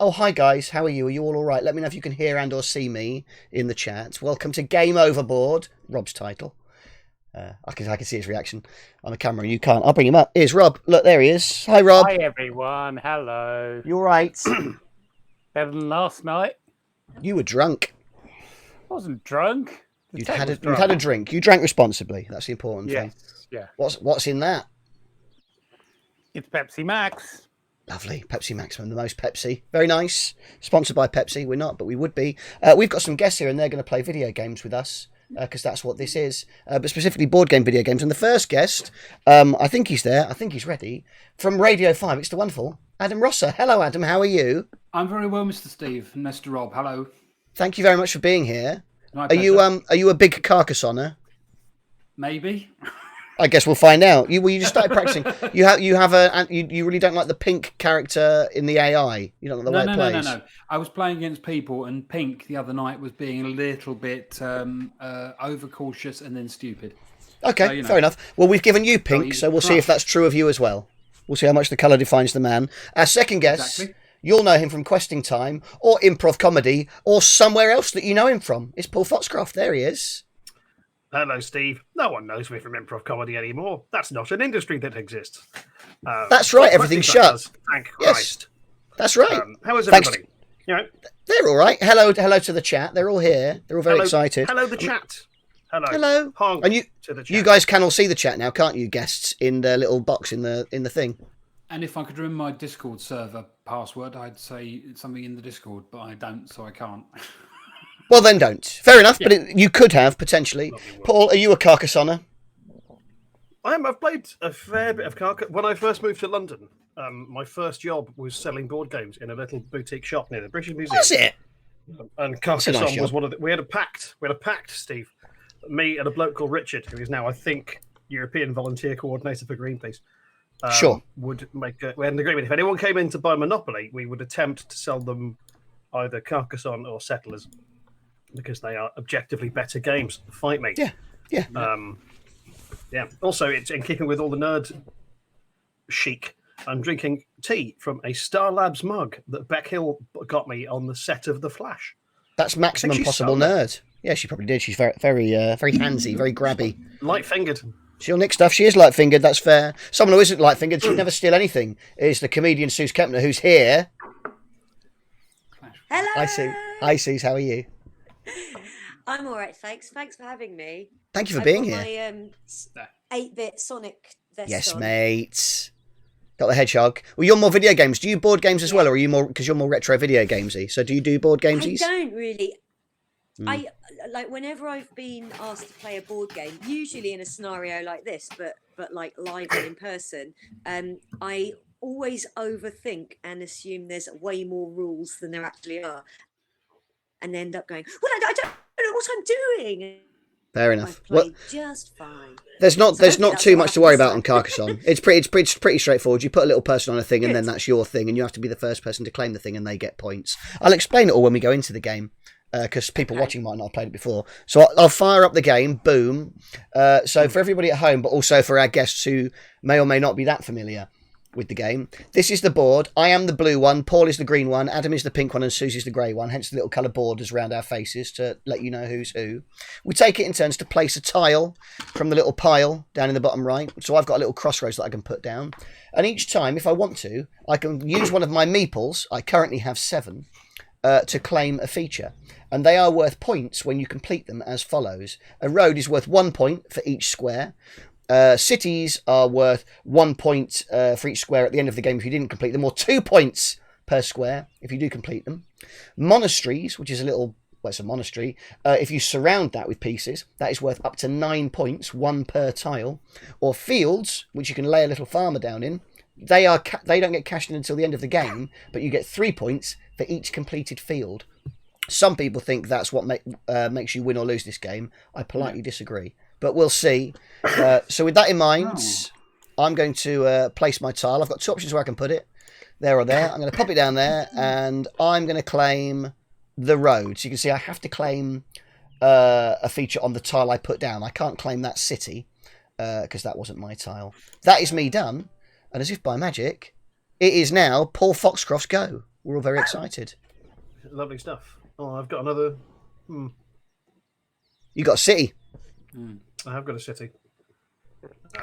Oh, hi guys, how are you? Are you all right? Let me know if you can hear and or see me in the chat. Welcome to Game Overboard, Rob's title. I can see his reaction on the camera. You can't. I'll bring him up. Here's Rob. Look, there he is. Hi, Rob. Hi everyone. Hello. You all right? Better than last night. You were drunk. I wasn't drunk. You'd had a drink. You drank responsibly. That's the important thing. Yeah. What's in that? It's Pepsi Max. Lovely. Pepsi Maximum, the most Pepsi. Very nice. Sponsored by Pepsi. We're not, but we would be. We've got some guests here, and they're going to play video games with us. Because that's what this is, but specifically board game video games. And the first guest, I think he's there, I think he's ready, from Radio 5, it's the wonderful Adam Rosse. Hello, Adam, how are you? I'm very well, Mr. Steve and Mr. Rob. Hello. Thank you very much for being here. My Are you a big Carcassonner? Maybe. I guess we'll find out. You just started practicing. You really don't like the pink character in the AI. You don't like the way it plays. No. I was playing against people, and Pink the other night was being a little bit overcautious and then stupid. Okay, fair enough. Well, we've given you pink, so we'll see if that's true of you as well. We'll see how much the colour defines the man. Our second guest, you'll know him from Questing Time, or Improv Comedy, or somewhere else that you know him from. It's Paul Foxcroft. There he is. Hello, Steve. No one knows me from improv comedy anymore. That's not an industry that exists. That's right. Everything's shut. Thank Christ. That's right. How is everybody? They're all right. Hello to the chat. They're all here. They're all very excited. Hello, the chat. Hello. Honk and to the chat. You guys can all see the chat now, can't you? Guests in the little box in the thing. And if I could remember my Discord server password, I'd say something in the Discord, but I don't, so I can't. Well, then don't. Fair enough, but you could have, potentially. Paul, are you a Carcassonner? I've played a fair bit of Carcassonne. When I first moved to London, my first job was selling board games in a little boutique shop near the British Museum. Was it? And Carcassonne was one of the... We had a pact, Steve. Me and a bloke called Richard, who is now, I think, European Volunteer Coordinator for Greenpeace. Sure. We had an agreement. If anyone came in to buy Monopoly, we would attempt to sell them either Carcassonne or Settlers, because they are objectively better games. Fight me. Yeah. Also, it's in keeping with all the nerd chic. I'm drinking tea from a Star Labs mug that Beck Hill got me on the set of The Flash. That's maximum possible nerd. Yeah, she probably did. She's very handsy, very grabby. Light-fingered. She'll nick stuff. She is light-fingered, that's fair. Someone who isn't light-fingered should never steal anything is the comedian Sooz Kempner, who's here. Hello. Hi, Sooz. How are you? I'm all right, thanks. Thanks for having me. Thank you for being here. My 8-bit Sonic vest Yes, on. mate. Got the hedgehog. Well, you're more video games. Do you board games as well, or are you more because you're more retro video gamesy? So do you do board gamesies? I don't really. I like whenever I've been asked to play a board game, usually in a scenario like this, but like live and in person. I always overthink and assume there's way more rules than there actually are, and end up going, well, I don't know what I'm doing. Fair enough. Well, just fine. There's not too much to worry about on Carcassonne. It's pretty straightforward. You put a little person on a thing, and then that's your thing, and you have to be the first person to claim the thing, and they get points. I'll explain it all when we go into the game, because people watching might not have played it before. So I'll fire up the game. Boom. So for everybody at home, but also for our guests who may or may not be that familiar with the game, this is the board. I am the blue one, Paul is the green one, Adam is the pink one, and Sooz is the grey one, hence the little colour borders around our faces to let you know who's who. We take it in turns to place a tile from the little pile down in the bottom right. So I've got a little crossroads that I can put down, and each time, if I want to, I can use one of my meeples. I currently have 7 to claim a feature, and they are worth points when you complete them as follows. A road is worth 1 point for each square. Cities are worth 1 point for each square at the end of the game if you didn't complete them, or 2 points per square if you do complete them. Monasteries, which is it's a monastery, if you surround that with pieces, that is worth up to 9 points, 1 per tile. Or fields, which you can lay a little farmer down in, they don't get cashed in until the end of the game, but you get 3 points for each completed field. Some people think that's what makes you win or lose this game. I politely disagree, but we'll see. So with that in mind, I'm going to place my tile. I've got 2 options where I can put it, there or there. I'm going to pop it down there, and I'm going to claim the road. So you can see I have to claim a feature on the tile I put down. I can't claim that city because that wasn't my tile. That is me done, and as if by magic, it is now Paul Foxcroft's go. We're all very excited. Lovely stuff. Oh, I've got another. You got a city, I have got a city.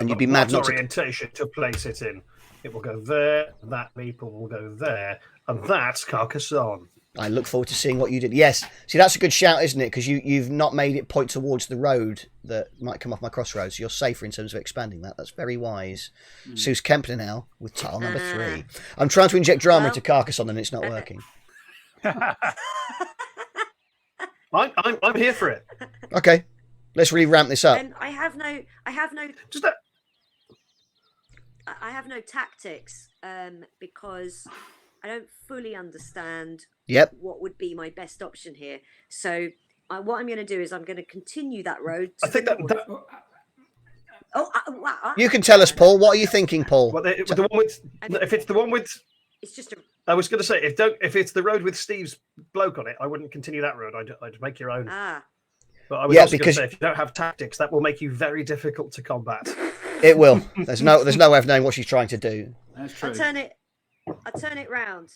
and you'd be mad not to. Orientation to place it in. It will go there. That meeple will go there, and that's Carcassonne. I look forward to seeing what you did. Yes, see, that's a good shout, isn't it? Because you've not made it point towards the road that might come off my crossroads. You're safer in terms of expanding that. That's very wise. Sooz Kempner now with tile number 3. I'm trying to inject drama into Carcassonne, and it's not working. I'm here for it. Okay, let's really ramp this up. And I have no Just that. I have no tactics because I don't fully understand Yep. what would be my best option here. So what I'm going to do is I'm going to continue that road. I think that. Wow. You can tell us, Paul. What are you thinking, Paul? The one with. If it's the one with. It's just a. I was going to say if it's the road with Steve's bloke on it, I wouldn't continue that road. I'd make your own. But I was also going to say if you don't have tactics, that will make you very difficult to combat. It will. There's no way of knowing what she's trying to do. That's true. I turn it round.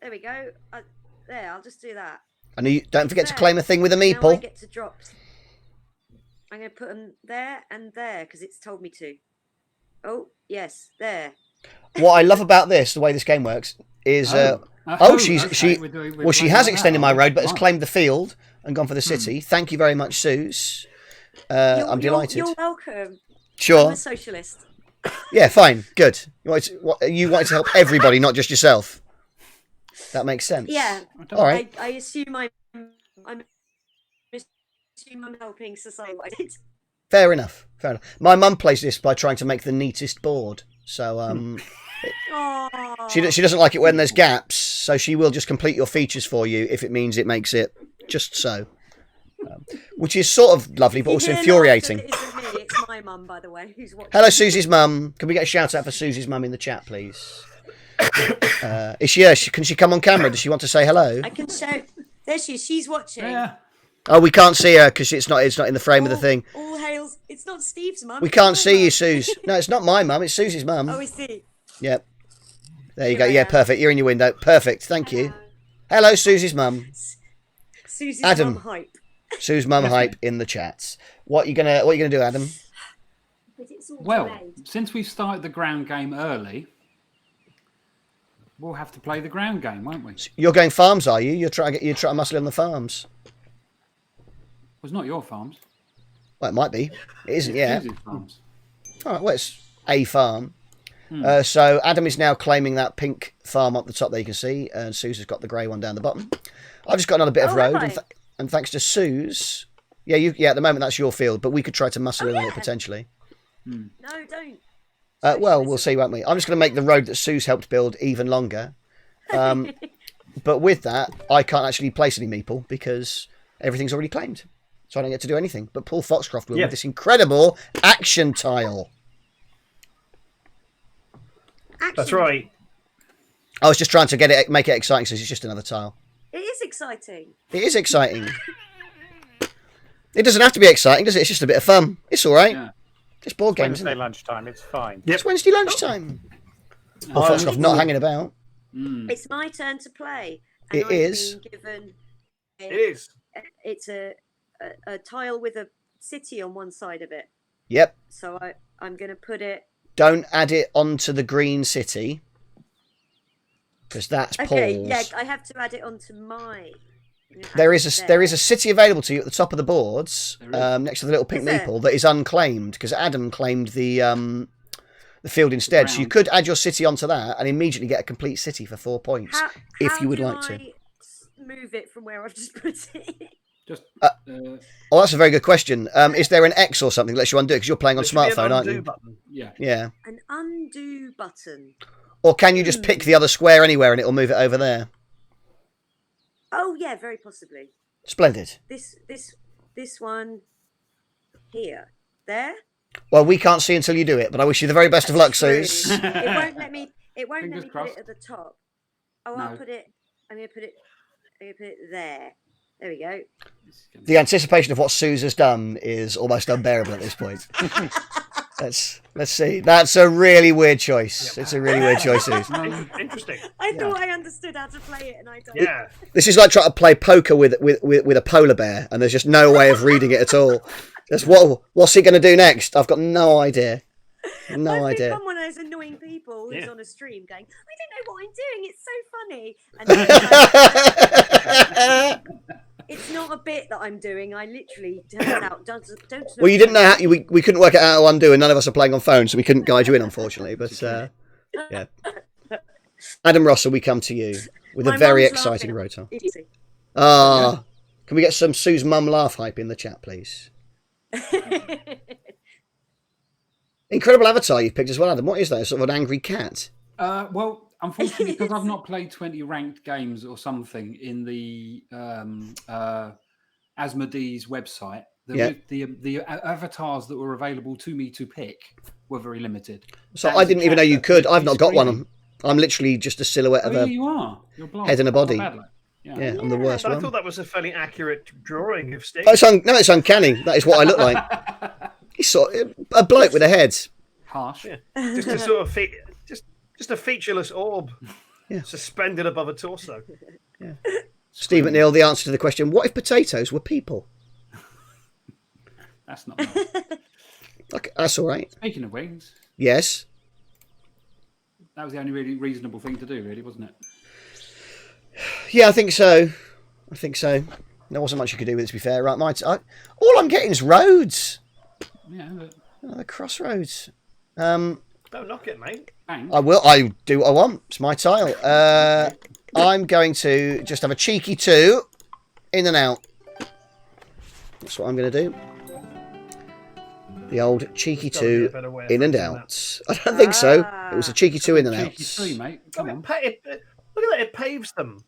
There we go. I'll just do that. And you don't forget to claim a thing with a Now I meeple. get to drop. I'm going to put them there and there because it's told me to. Oh yes, there. What I love about this, the way this game works, is she has extended my road, but has claimed the field and gone for the city. Thank you very much, Sooz. I'm delighted. You're welcome. Sure. I'm a socialist. Yeah, fine, good. You wanted to help everybody, not just yourself. That makes sense. Yeah. All right. I assume I'm helping society. Fair enough. My mum plays this by trying to make the neatest board. So she doesn't like it when there's gaps. So she will just complete your features for you if it means it makes it just so. Which is sort of lovely, but also infuriating. It isn't me. It's my mum, by the way, who's watching. Hello, Susie's mum. Can we get a shout out for Susie's mum in the chat, please? Is she here? Can she come on camera? Does she want to say hello? I can show. There she is. She's watching. Yeah. Oh, we can't see her because it's not in the frame of the thing. All hails. It's not Steve's mum. We can't see you, Sooz. No, it's not my mum. It's Susie's mum. Oh, I see. Yep. There you go. Yeah, perfect. You're in your window. Perfect. Thank you. Hello, Susie's mum. Susie's Adam. mum hype. Sue's mum hype in the chats. What you gonna do, Adam? Well, since we started the ground game early, we'll have to play the ground game, won't we? You're going farms, are you? You're trying to muscle in the farms. Well, it's not your farms. Well, it might be. It isn't yet. Susie's farms. All right. Well, it's a farm. So Adam is now claiming that pink farm up the top there. You can see, and Sooz has got the grey one down the bottom. I've just got another bit of road, and thanks to Sooz, at the moment that's your field, but we could try to muscle in on it potentially. No, don't. Well, we'll see, won't we? I'm just going to make the road that Sooz helped build even longer. But with that, I can't actually place any meeple because everything's already claimed. So I don't get to do anything. But Paul Foxcroft will with this incredible action tile. That's right. I was just trying to make it exciting, so it's just another tile. It is exciting. It is exciting. It doesn't have to be exciting, does it? It's just a bit of fun. It's all right. Yeah. Just board games, Wednesday isn't it? lunchtime. It's fine. It's Wednesday lunchtime. Paul Foxcroft not hanging about. It's my turn to play. It I've is. been given It is. It's a tile with a city on one side of it. Yep. So I'm going to put it. Don't add it onto the green city. Because that's Paul's. Okay, yeah, I have to add it onto my. There is a city available to you at the top of the boards, next to the little pink meeple that is unclaimed because Adam claimed the field instead. So you could add your city onto that and immediately get a complete city for 4 points if you would like to. Move it from where I've just put it. Just. Oh, that's a very good question. Is there an X or something that lets you undo it? Because you're playing on smartphone, aren't you? Button. Yeah. Yeah. An undo button. Or can you just pick the other square anywhere and it'll move it over there? Oh yeah, very possibly. Splendid. This one here. There? Well, we can't see until you do it, but I wish you the very best of luck, Sooz. It won't let me Fingers put crossed. it at the top. Oh, No. I'm gonna put it there. There we go. The anticipation of what Sooz has done is almost unbearable at this point. Let's see. That's a really weird choice. It's a really weird choice. Sooz. Interesting. I thought I understood how to play it, and I don't. Yeah. This is like trying to play poker with a polar bear, and there's just no way of reading it at all. Just what's he going to do next? I've got no idea. No I've idea. become one of those annoying people who's Yeah. on a stream going, I don't know what I'm doing. It's so funny. And it's not a bit that I'm doing. I literally don't know. Well, you didn't know how we couldn't work it out how to undo, and none of us are playing on phones, so we couldn't guide you in, unfortunately. But yeah, Adam Russell, we come to you with My a very mum's exciting laughing. rotor. Idiocy. Ah, can we get some Sooz mum laugh hype in the chat, please? Incredible avatar you've picked as well, Adam. What is that? Sort of an angry cat? Well, unfortunately, because I've not played 20 ranked games or something in the Asmodee's website, the avatars that were available to me to pick were very limited. So I didn't even know you could. I've not got one. I'm literally just a silhouette of a you are. You're blind. head and a body. Bad luck. Yeah, I'm the worst But I one. thought that was a fairly accurate drawing of Steve. Oh, it's uncanny. That is what I look like. He's sort of a bloke with a head. Harsh. Yeah. Just a sort of just a featureless orb suspended above a torso. Steve McNeil, the answer to the question, what if potatoes were people? That's not nice. Okay, that's all right. Speaking of wings, Yes. that was the only really reasonable thing to do, really, wasn't it? Yeah, I think so. There wasn't much you could do with it, to be fair. Right, all I'm getting is roads. Yeah. The crossroads. Don't knock it, mate. Thanks. I do what I want. It's my tile. I'm going to just have a cheeky 2 in and out. That's what I'm going to do. The old cheeky There's gotta be 2 a better way of in and phrasing out. I don't think so. It was a cheeky 2 in and out. Cheeky three, mate. Come on. Look at that, it paves them.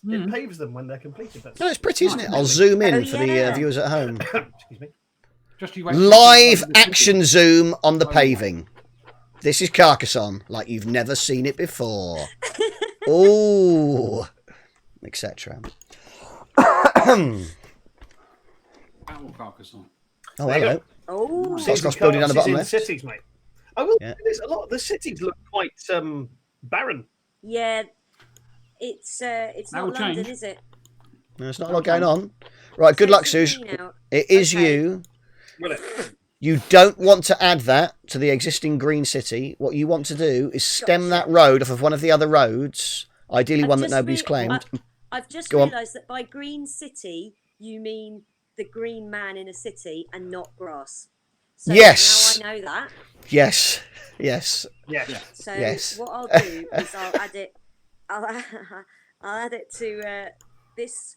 It paves them when they're completed. That's... No, it's pretty, isn't it? I'll zoom in Oh, for the yeah. viewers at home. Excuse me. Just you wait. Live action zoom on the paving. This is Carcassonne, like you've never seen it before. Ooh, etc. Battle Carcassonne. Oh, There you hello. Oh, Foxcroft building down the bottom in left. cities, mate. I will Yeah. say this, a lot of the cities look quite barren. yeah. It's That will not London, change. is it? There's not a lot going on. Right, good luck, It's Sooz. green out. It is Okay. you. Will it? You don't want to add that to the existing green city. What you want to do is stem that road off of one of the other roads, ideally I've one that just nobody's rea- claimed. I've just Go on. realised that by green city you mean the green man in a city and not grass. So Yes. now I know that. Yes, yes. Yes. So Yes. what I'll do is I'll add it. I'll add it to this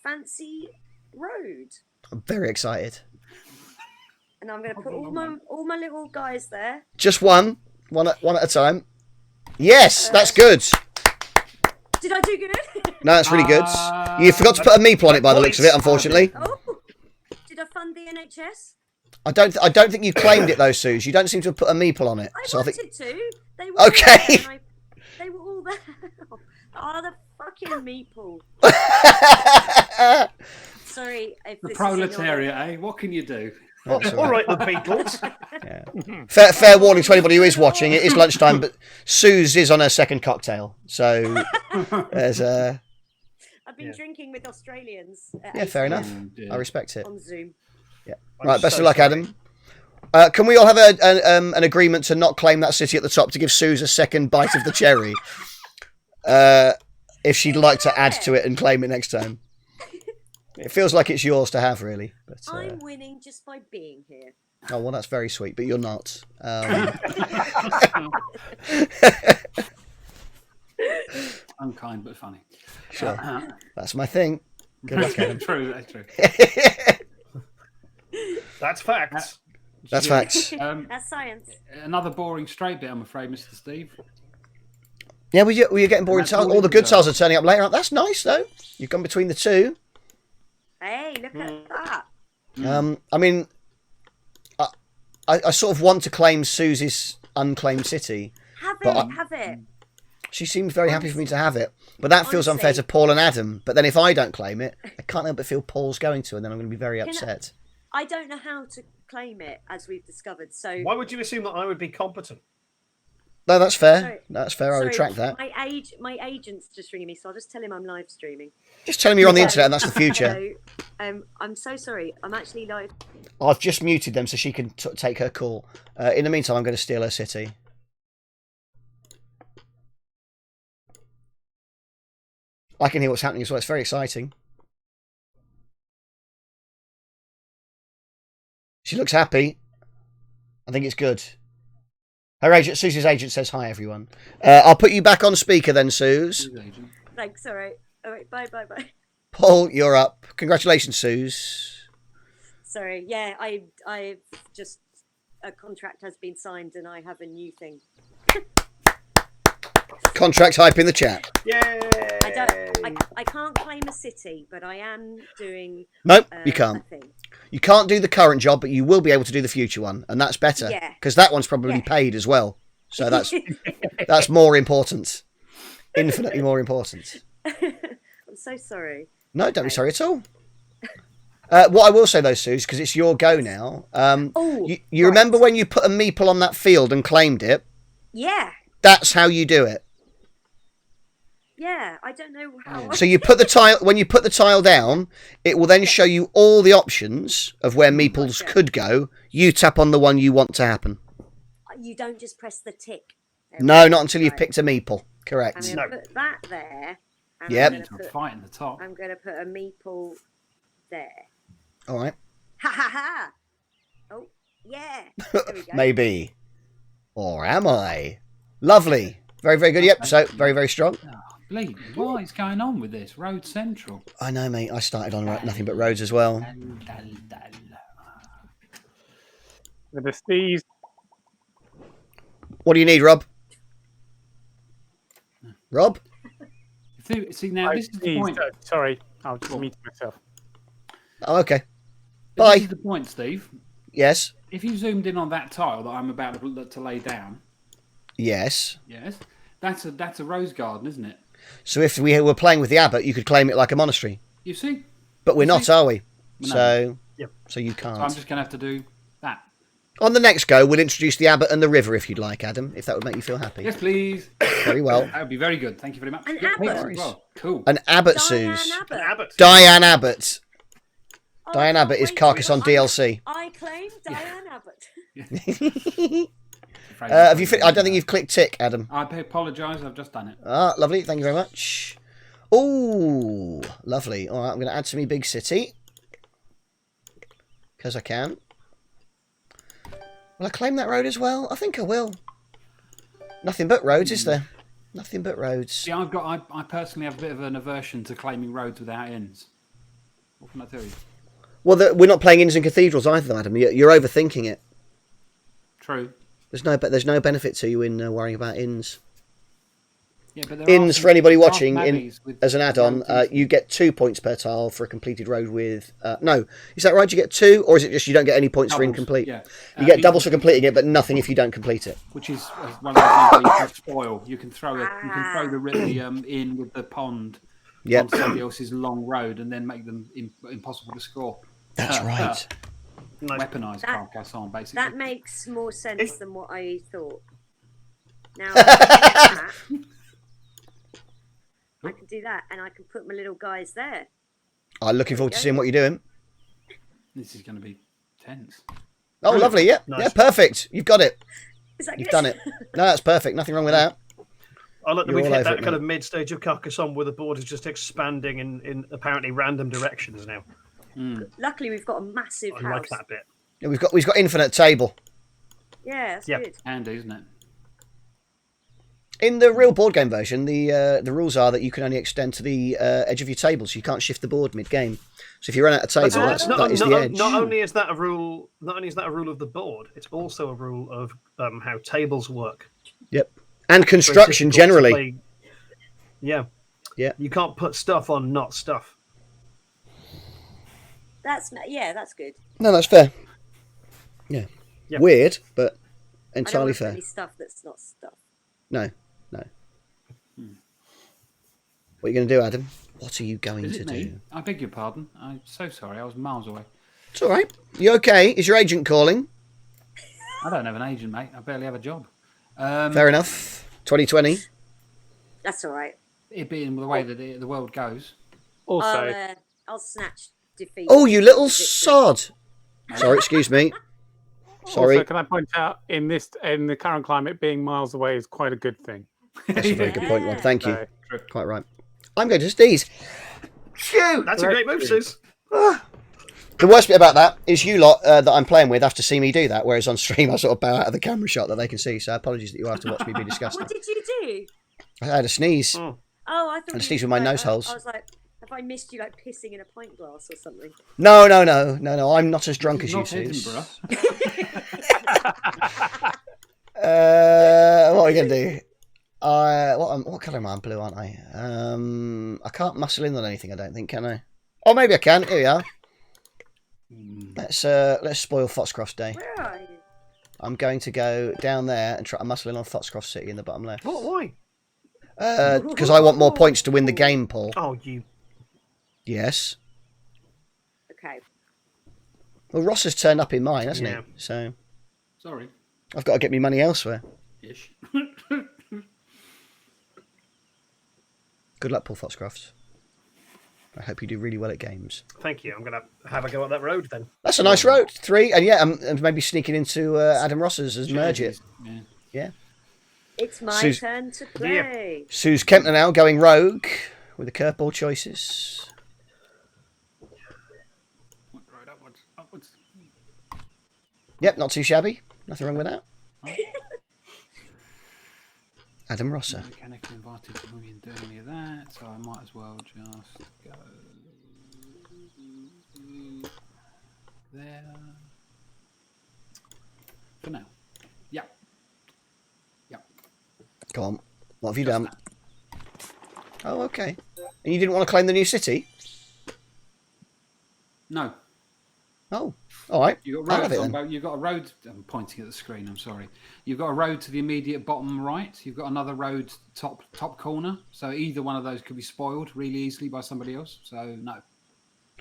fancy road, I'm very excited. and I'm going to put all my little guys there. Just one at a time. Yes, that's good. Did I do good? No, that's really good. You forgot to put a meeple on it by the looks of it, unfortunately. Oh, did I fund the NHS? I don't think you claimed it though, Sooz. You don't seem to have put a meeple on it. I So I wanted think to. They were Okay. All there, and they were all there. Oh, the fucking meeple. Sorry if The this is proletariat, annoying. eh? What can you do? That's all All right. right, the Beatles. Fair warning to anybody who is watching. It is lunchtime, but Sooz is on her second cocktail, so there's a I've been drinking with Australians. At yeah, fair 8 enough. dear. I respect it. On Zoom. Right, best so of luck, sorry. Adam. Can we all have an agreement to not claim that city at the top to give Sooz a second bite of the cherry? If she'd like to add to it and claim it next time. It feels like it's yours to have, really. But, I'm winning just by being here. oh, well, that's very sweet, but you're not. Unkind but funny. Sure. That's my thing. Good luck, Adam. True, that's true. That's facts. That's facts. That's science. Another boring straight bit, I'm afraid, Mr. Steve. Yeah, were you getting boring That's tiles? all All the we good got. tiles are turning up later. That's nice, though. You've gone between the two. Hey, look at that. I mean, I sort of want to claim Suze's unclaimed city. Have But it, have it. She seems very happy for me to have it. But that feels unfair to Honestly. Paul and Adam. But then if I don't claim it, I can't help but feel Paul's going to, and then I'm going to be very upset. I don't know how to claim it, as we've discovered. So Why would you assume that I would be competent? No, that's fair. Sorry. That's fair. I retract that. My agent's just ringing me, so I'll just tell him I'm live streaming. Just tell him you're on the internet and that's the future. Hello. I'm so sorry. I'm actually live. I've just muted them so she can take her call. In the meantime, I'm going to steal her city. I can hear what's happening as well. It's very exciting. She looks happy. I think it's good. Her agent, Suze's agent, says hi, everyone. I'll put you back on speaker then, Sooz. Thanks. All right. Bye. Paul, you're up. Congratulations, Sooz. Sorry. Yeah, I've just a contract has been signed and I have a new thing. Contract hype in the chat. Yay! I can't claim a city, but I am doing. Nope, you can't. A thing. You can't do the current job, but you will be able to do the future one, and that's better. Yeah. Because that one's probably paid as well. So that's more important. Infinitely more important. I'm so sorry. No, don't be sorry at all. What I will say though, Sooz, because it's your go now. You remember when you put a meeple on that field and claimed it? Yeah. That's how you do it. Yeah, I don't know how. So you put the tile when you put the tile down, it will then show you all the options of where meeples could go. You tap on the one you want to happen. You don't just press the tick. No, not until you've picked a meeple. Correct. I'm going to put that there. And Yep. I'm gonna Fight in the top. I'm going to put a meeple there. All right. Ha ha ha! Oh, yeah. There we go. Maybe. Or am I? Lovely. Very, very good. Yep. So very, very strong. Oh, bleeding. What is going on with this? Road Central. I know, mate. I started on nothing but roads as well. With the Steves. What do you need, Rob? Rob? See, now this is the point. Sorry, I'll just mute myself. Oh, okay. This Bye. is the point, Steve. Yes. If you zoomed in on that tile that I'm about to lay down, Yes. yes, that's a rose garden, isn't it? So if we were playing with the abbot, you could claim it like a monastery. You see? But we're not, are we? No. So, Yep. so you So I'm can't. just going to have to do that. On the next go, we'll introduce the abbot and the river, if you'd like, Adam, if that would make you feel happy. Yes, please. Very well. That would be very good. Thank you very much. An Yeah, abbot. thanks as well. Cool. An abbot, Diane Sooz. Abbott. An abbot. Diane Abbott. Oh, Diane I Abbott can't is wait Carcassonne for it. DLC. I claim Diane Abbott. Have you? I don't think you've clicked tick, Adam. I apologise. I've just done it. Ah, lovely. Thank you very much. Oh, lovely. All right, I'm going to add to me big city because I can. Will I claim that road as well? I think I will. Nothing but roads, is there? Nothing but roads. See, I personally have a bit of an aversion to claiming roads without inns. What can I tell you? Well, we're not playing inns and cathedrals either, Adam. You're overthinking it. True. There's no benefit to you in worrying about inns. Yeah, but there Inns, are for anybody there are watching, mabbies with as an add-on, roads. you get 2 points per tile for a completed road with... no, is that right? You get 2, or is it just you don't get any points for Doubles, incomplete? yeah. You get doubles for completing it, but nothing if you don't complete it. Which is one of the things that you can spoil. You can throw the in with the pond Yep. on somebody else's long road and then make them impossible to score. That's right. Nice. Weaponise Carcassonne, basically. That makes more sense than what I thought. Now, I can do that, and I can put my little guys there. I'm looking forward to seeing what you're doing. This is going to be tense. Oh, lovely. Yeah, Nice. yeah, perfect. You've got it. Is that You've good? done it. No, that's perfect. Nothing wrong with that. I like that You're we've all hit over that it, kind mate. of mid-stage of Carcassonne where the board is just expanding in apparently random directions now. Luckily, we've got a massive I house. like that bit. Yeah, we've got infinite table. Yeah, that's Yep. good. Handy, isn't it? In the real board game version, the rules are that you can only extend to the edge of your table, so you can't shift the board mid-game. So if you run out of table, that is the edge. Not only is that a rule, not only is that a rule of the board, it's also a rule of how tables work. Yep. And Very construction difficult to generally. play. Yeah. Yeah. You can't put stuff on not stuff. That's good. No, that's fair. Yeah. Yep. Weird, but I don't entirely want to put fair. any stuff that's not stuff. No. What are you going to do, Adam? What are you going Is to it me? do? I beg your pardon. I'm so sorry. I was miles away. It's all right. You okay? Is your agent calling? I don't have an agent, mate. I barely have a job. Fair enough. 2020. That's all right. It being the way that the world goes. Also, I'll snatch defeat. Oh, you little victory. sod. Sorry, excuse me. Sorry. also, can I point out in the current climate, being miles away is quite a good thing. That's a very good point, Rob. Thank you. So, Quite right. I'm going to sneeze. Phew! That's a great move, Sooz. The worst bit about that is you lot that I'm playing with have to see me do that, whereas on stream I sort of bow out of the camera shot that they can see. So apologies that you have to watch me be disgusting. What did you do? I had a sneeze. Oh, I thought And you sneeze with my like, nose holes. I was like, have I missed you like pissing in a pint glass or something? No. I'm not as drunk as you, Not Sooz. Edinburgh. What are we going to do? What colour am I? I'm blue, aren't I? I can't muscle in on anything, I don't think, can I? Oh, maybe I can. Here we are. Let's spoil Foxcroft's day. Where are you? I'm going to go down there and try to muscle in on Foxcroft City in the bottom left. What? Why? Because I want more points to win the game, Paul. Oh, you. Yes. Okay. Well, Ross has turned up in mine, hasn't Yeah. he? So Sorry. I've got to get me money elsewhere. Ish. Good luck, Paul Foxcroft. I hope you do really well at games. Thank you. I'm going to have a go at that road then. That's a nice road. 3, and yeah, and maybe sneaking into Adam Ross's as merge it. Yeah. Yeah. It's my Sooz- turn to play. Sooz Kempner now going rogue with the curveball choices. Right, upwards. Yep, not too shabby. Nothing wrong with that. Adam Rossa. Mechanically invited to movie and do any of that, so I might as well just go there for now. Yep. Go on. What have you Just done? that. Oh, okay. And you didn't want to claim the new city? No, Oh, all right. you've got I'll have roads it on then. both. You've got a road. I'm pointing at the screen. I'm sorry. You've got a road to the immediate bottom right. You've got another road top corner. So either one of those could be spoiled really easily by somebody else. So no.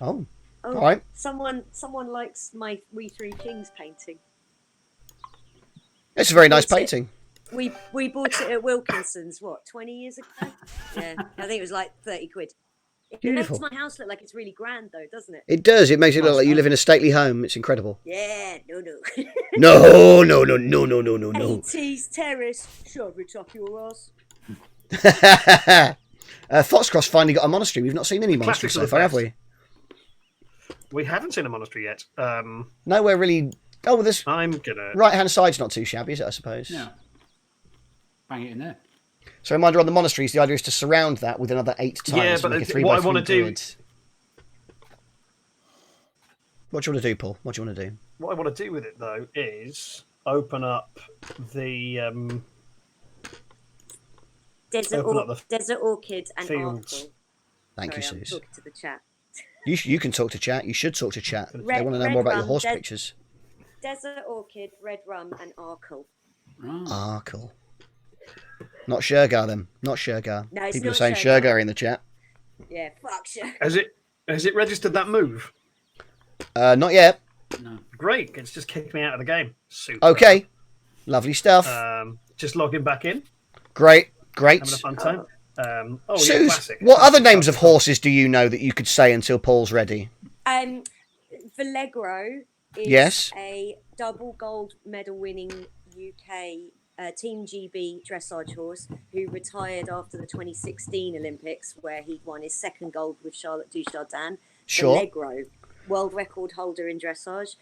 Oh, Oh, all right. someone likes my We Three Kings painting. It's a very nice Bought it. painting. We bought it at Wilkinson's, 20 years ago? Yeah, I think it was like 30 quid. It Beautiful. makes my house look like it's really grand, though, doesn't it? It does. It makes it look like you live in a stately home. It's incredible. Yeah, no. No. 80s terrace, shove it up your ass. Foxcroft finally got a monastery. We've not seen any monasteries Classics so are the far, have best. we? We haven't seen a monastery yet. Nowhere really. Oh, well, this I'm gonna. right-hand side's not too shabby, is it, I suppose? Yeah. Bang it in there. So, reminder on the monasteries, the idea is to surround that with another 8 tiles. Yeah, to but make a it's- 3 what by I 3 wanna do- grid. What do you want to do, Paul? What do you want to do? What I want to do with it though is open up the Desert, Open up the Desert Orchid and fields. Arkle. Thank Sorry, you, I'm Sooz. talking to the chat. You can talk to chat. You should talk to chat. They Red- want to know red more about your rum, horse des- pictures. Desert Orchid, Red Rum, and Arkle. Oh. Ah, cool. Not Shergar, then. Not Shergar. No, it's People are not saying Shergar. Shergar in the chat. Yeah, fuck sure. Has it registered that move? Not yet. No. Great. It's just kicked me out of the game. Super. Okay. Lovely stuff. Just logging back in, Great. having a fun time. Oh yeah, Sooz, classic. what other names of horses do you know that you could say until Paul's ready? Vallegro is Yes. a double gold medal winning UK Team GB dressage horse who retired after the 2016 Olympics, where he won his second gold with Charlotte Dujardin. Sure. Vallegro, world record holder in dressage.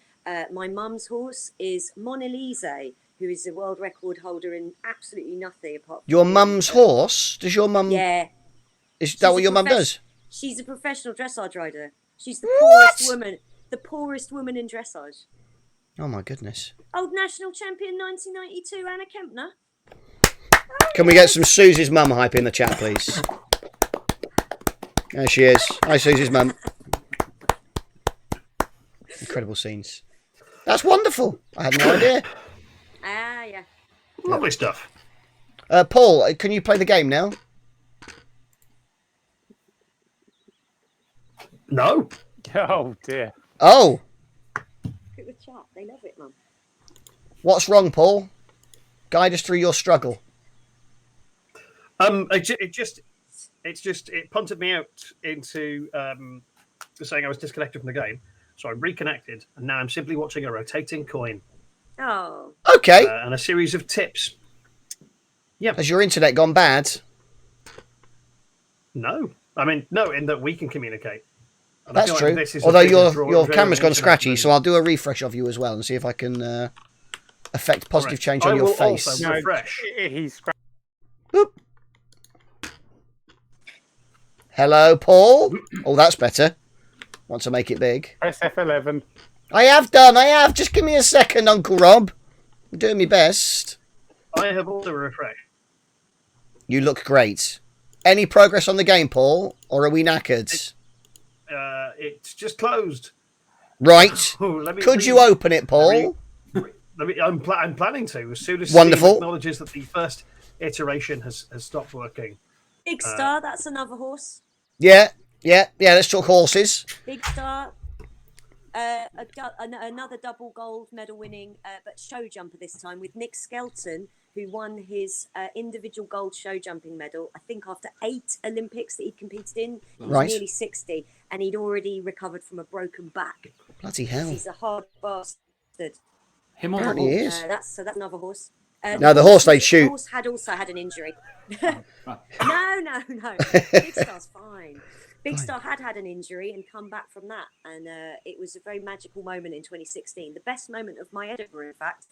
My mum's horse is Mona Lisa, who is a world record holder in absolutely nothing apart from Your mum's horse? Does your mum... Yeah, Is that what your mum does? she's a professional dressage rider. She's the What? poorest woman in dressage. Oh, my goodness. Old national champion 1992, Anna Kempner. Can we get some Suze's mum hype in the chat, please? There she is. Hi, Suze's mum. Incredible scenes. That's wonderful. I had no idea. Ah, yeah. Lovely stuff. Paul, can you play the game now? No. Oh dear. Oh. chat. They love it, Mum. What's wrong, Paul? Guide us through your struggle. It punted me out into saying I was disconnected from the game. So I reconnected, and now I'm simply watching a rotating coin. Oh. Okay. And a series of tips. Yeah. Has your internet gone bad? No. I mean, no, in that we can communicate. And I That's feel true. like this is a Although bigger draw your of camera's gone internet scratchy, than- so I'll do a refresh of you as well and see if I can affect positive change on I your will face. also refresh. He's Boop. Hello, Paul. Oh, that's better. Want to make it big? press F11. I have done. I have. Just give me a second, Uncle Rob. I'm doing my best. I have also refreshed. You look great. Any progress on the game, Paul? Or are we knackered? It's just closed. Right. Oh, let me Could you open it, Paul? I'm planning to as soon as Wonderful. Steve acknowledges that the first iteration has stopped working. Big Star, that's another horse. Yeah. Let's talk horses. Big Star. Another double gold medal winning, but show jumper this time with Nick Skelton, who won his individual gold show jumping medal, I think after 8 Olympics that he competed in. He was Right. nearly 60, and he'd already recovered from a broken back. Bloody hell. He's a hard bastard. Him on the Apparently he ball. is. That's another horse. No, the horse they shoot. The horse had also had an injury. Right. No. Big Star's fine. Big Star had an injury and come back from that, and it was a very magical moment in 2016. The best moment of my Edinburgh, in fact,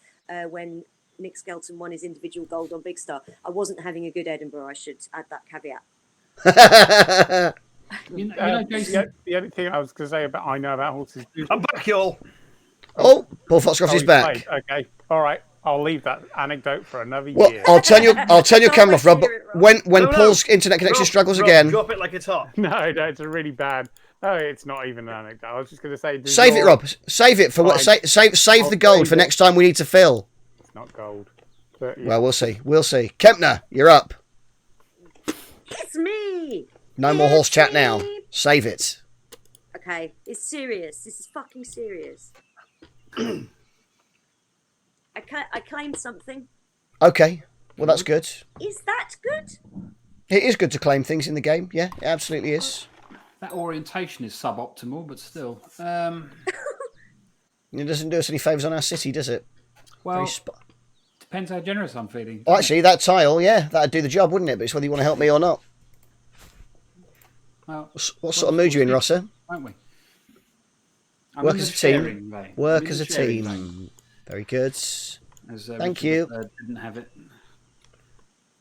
when Nick Skelton won his individual gold on Big Star. I wasn't having a good Edinburgh. I should add that caveat. You know, Jason, The only thing I was going to say about I know about horses. I'm back, y'all. Oh, Paul Foxcroft is back. Okay, all right. I'll leave that anecdote for another Well, year. I'll turn your camera off, Rob. But when No. Paul's internet connection Rob, struggles Rob, again, drop it like it's hot. No, it's a really bad. No, it's not even an anecdote. I was just going to say. save it, Rob. Save it for what? Fine. Save I'll the gold save for it. next time we need to fill. It's not gold. But, yeah. Well, we'll see. We'll see. Kempner, you're up. It's me. No more horse chat It's now. me. Save it. Okay, it's serious. This is fucking serious. I claimed something. Okay. Well, that's good. Is that good? It is good to claim things in the game. Yeah, it absolutely is. that orientation is suboptimal, but still. It doesn't do us any favours on our city, does it? Well, Very depends how generous I'm feeling. Oh, actually, that tile, yeah, that'd do the job, wouldn't it? But it's whether you want to help me or not. Well, What sort of mood you in, Rosse? won't we? Work as a team. Work as a team. Very good. Thank you. Didn't have it.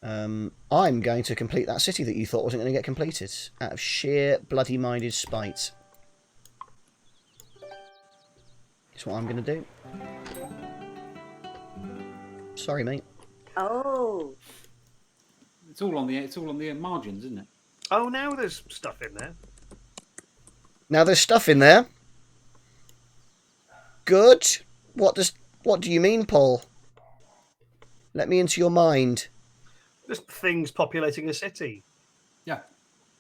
I'm going to complete that city that you thought wasn't going to get completed out of sheer bloody-minded spite. That's what I'm going to do. Sorry, mate. Oh. It's all on the margins, isn't it? Oh, now there's stuff in there. Now there's stuff in there. Good. What do you mean, Paul? Let me into your mind. Just things populating a city. Yeah.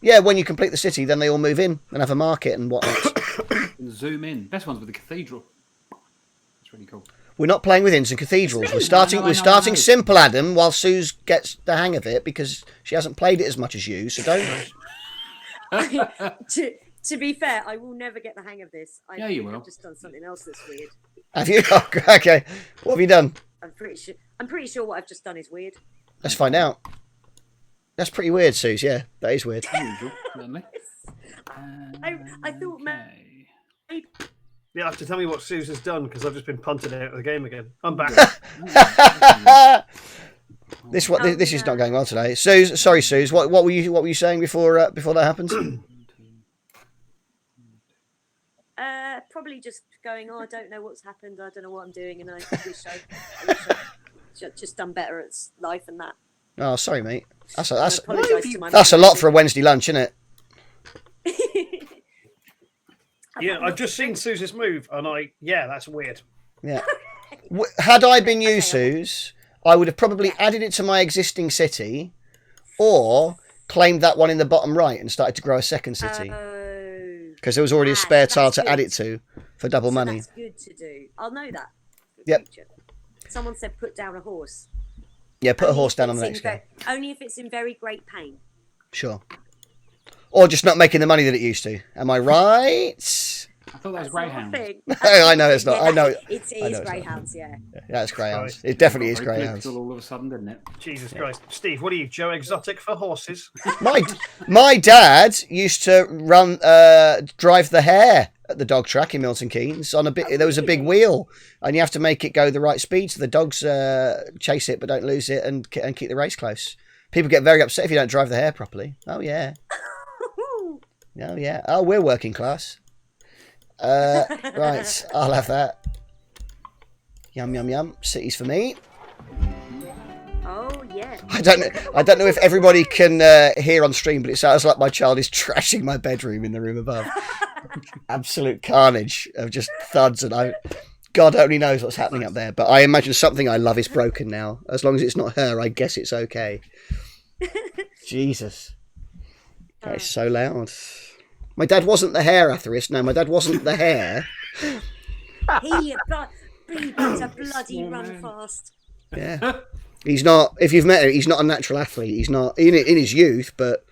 Yeah, when you complete the city, then they all move in and have a market and whatnot. And zoom in. Best one's with the cathedral. That's really cool. We're not playing with inns and cathedrals. We're starting. I know. We're starting simple, Adam, while Sooz gets the hang of it because she hasn't played it as much as you. So don't. To be fair, I will never get the hang of this. Yeah, you will. I've just done something else that's weird. Have you? Oh, okay. What have you done? I'm pretty sure what I've just done is weird. Let's find out. That's pretty weird, Sooz. Yeah, that is weird. Unusual, certainly. I thought Okay. maybe You'll have to tell me what Sooz has done because I've just been punted out of the game again. I'm back. This is not going well today. Sooz, sorry, Sooz. What were you saying before that happened? probably just going, oh, I don't know what's happened. I don't know what I'm doing, and I wish I just done better at life and that. Oh, sorry, mate. That's I apologise to my a lot for a Wednesday lunch, isn't it? Yeah, I've just seen Sooz's move, and that's weird. Yeah. Had I been you, Sooz, I would have probably added it to my existing city, or claimed that one in the bottom right and started to grow a second city. because there was already a spare so tile that's to add good. it to for double So money. that's good to do. I'll know that. For Yep. future. Someone said put down a horse. Yeah, put a Only horse if down on the it's next in game. Only if it's in very great pain. Sure. Or just not making the money that it used to. Am I right? I thought that was That's not a greyhound. thing. I know it's not. Yeah, I know. It I is know it's not. greyhounds, yeah. Yeah, it's greyhounds. Christ. It definitely is Very greyhounds. political all of a sudden, didn't it? Jesus Christ. Steve, what are you, Joe Exotic for horses? My dad used to drive the hare at the dog track in Milton Keynes on a bit. There was a big really? wheel, and you have to make it go the right speed so the dogs chase it but don't lose it and keep the race close. People get very upset if you don't drive the hare properly. Oh yeah. Oh yeah. Oh, we're working class. Right, I'll have that. Yum yum yum. Cities for me. Oh yeah. I don't know if everybody can hear on stream, but it sounds like my child is trashing my bedroom in the room above. Absolute carnage of just thuds, and God only knows what's happening up there. But I imagine something I love is broken now. As long as it's not her, I guess it's okay. Jesus, that is so loud. My dad wasn't the hare atheist. No, my dad wasn't the hare. He better bloody run fast. Yeah. He's not. If you've met him, he's not a natural athlete. He's not in his youth, but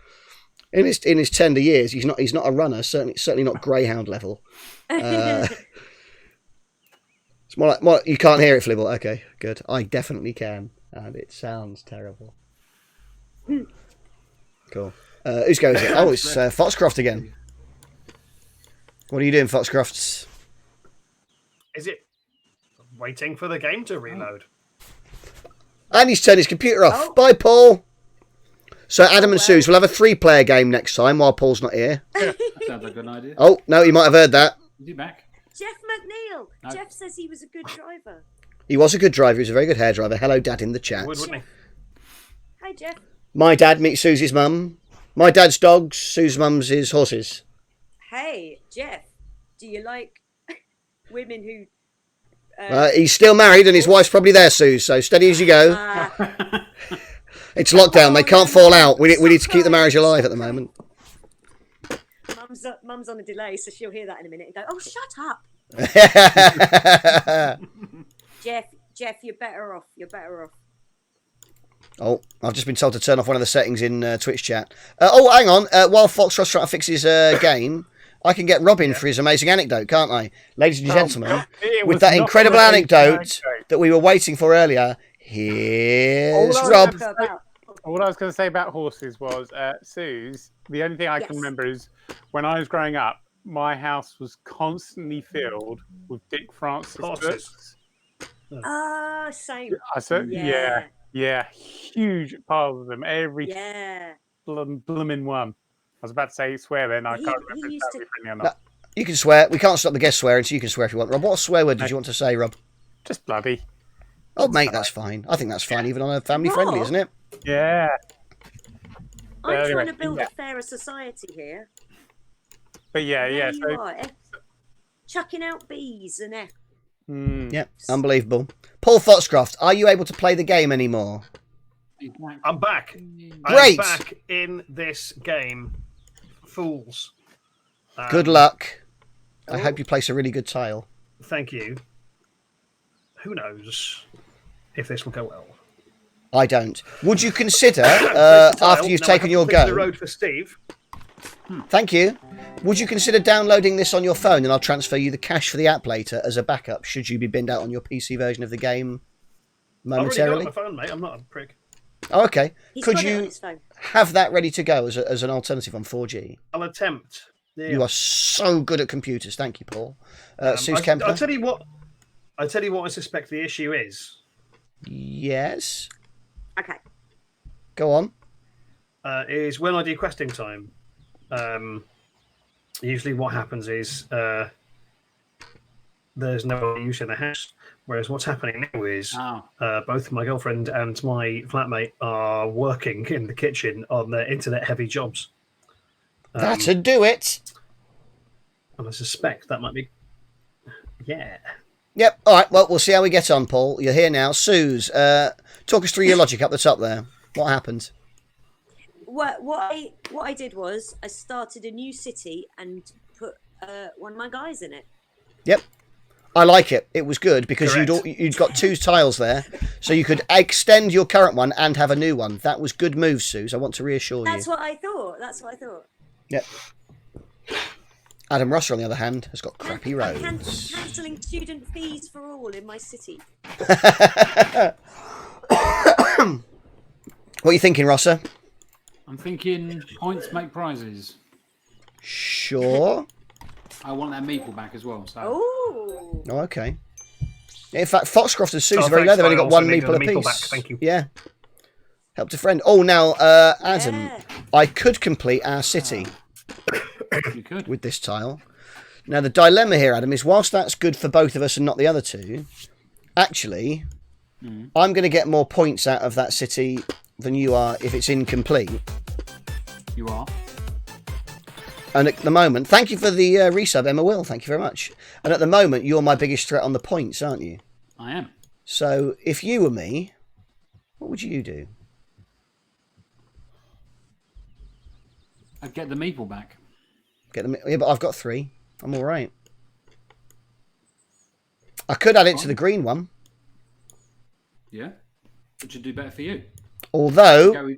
in his tender years, he's not a runner. Certainly not greyhound level. It's more like you can't hear it, Flibble. Okay, good. I definitely can, and it sounds terrible. Cool. Whose go is it? Oh, it's Foxcroft again. What are you doing, Foxcrofts? Is it waiting for the game to reload? And he's turned his computer off. Oh. Bye, Paul. So Adam and Sooz will have a 3-player game next time while Paul's not here. That sounds like a good idea. Oh, no, you might have heard that. Is he back? Jeff McNeil. No. Jeff says he was a good driver. He was a good driver. He was a very good hairdriver. Hello, Dad, in the chat. Wouldn't he? Hi, Jeff. My dad meets Susie's mum. My dad's dogs. Sue's mum's is horses. Hey, Jeff. Do you like women who? He's still married and his wife's probably there, Suze. So steady as you go. It's lockdown. They can't fall out. We need to keep the marriage alive at the moment. Mum's on a delay, so she'll hear that in a minute and go, "Oh, shut up, Jeff. You're better off. You're better off." Oh, I've just been told to turn off one of the settings in Twitch chat. Oh, hang on. While Foxcroft's trying to fix his game, I can get Robin for his amazing anecdote, can't I? Ladies and gentlemen, with that incredible anecdote that we were waiting for earlier, here's Rob. All I was going to say about horses was, Sooz, the only thing I can remember is when I was growing up, my house was constantly filled with Dick Francis books. Same. Yeah, huge piles of them. Every Yeah. blooming one. I was about to say swear then. I can't remember if that was friendly or not. No, you can swear. We can't stop the guest swearing, so you can swear if you want. Rob, what swear word did you want to say, Rob? Just bloody. Oh, mate, that's fine. I think that's fine, even on a family friendly, isn't it? Yeah. I'm trying to build a fairer society here. But yeah. There So you are, chucking out B's and F. Yeah, unbelievable. Paul Foxcroft, are you able to play the game anymore? I'm back. Great. I'm back in this game. Fools. Good luck. I hope you place a really good tile. Thank you. Who knows if this will go well. I don't. Would you consider, after you've taken your The go... road for Steve. Thank you. Would you consider downloading this on your phone and I'll transfer you the cash for the app later as a backup should you be binned out on your PC version of the game momentarily? I've already got it on my phone, mate. I'm not a prick. Oh, okay. He's Could got it on you his phone. have that ready to go as an alternative on 4G? I'll attempt. Yeah. You are so good at computers. Thank you, Paul. Sooz Kempner? I'll tell you what I suspect the issue is. Yes. Okay. Go on. Is when I do questing time. Usually what happens is there's no use in the house. Whereas what's happening now is both my girlfriend and my flatmate are working in the kitchen on their internet-heavy jobs. That'd do it. And I suspect that might be... Yeah. Yep. All right. Well, we'll see how we get on, Paul. You're here now. Sooz, talk us through your logic up the top there. What happened? What I did was I started a new city and put one of my guys in it. Yep. I like it. It was good because Correct. you'd got 2 tiles there, so you could extend your current one and have a new one. That was good move, Sooz. I want to reassure That's you. what I thought. That's what I thought. Yep. Adam Rosse, on the other hand, has got crappy I'm roads. cancelling student fees for all in my city. What are you thinking, Rosse? I'm thinking points make prizes. Sure. I want that meeple back as well. So Oh. Oh, okay. In fact, Foxcroft and Sooz Oh, are very thanks, low. They've only I got also 1 needed meeple a meeple apiece. back, thank you. Yeah. Helped a friend. Oh, now, Adam, Yeah. I could complete our city you could. with this tile. Now, the dilemma here, Adam, is whilst that's good for both of us and not the other two, actually, I'm going to get more points out of that city than you are if it's incomplete. You are. And at the moment, thank you for the resub, Emma Will. Thank you very much. And at the moment, you're my biggest threat on the points, aren't you? I am. So if you were me, what would you do? I'd get the meeple back. Get them? Yeah, but I've got 3. I'm all right. I could add it to the green one, Yeah. Which would do better for you. although Go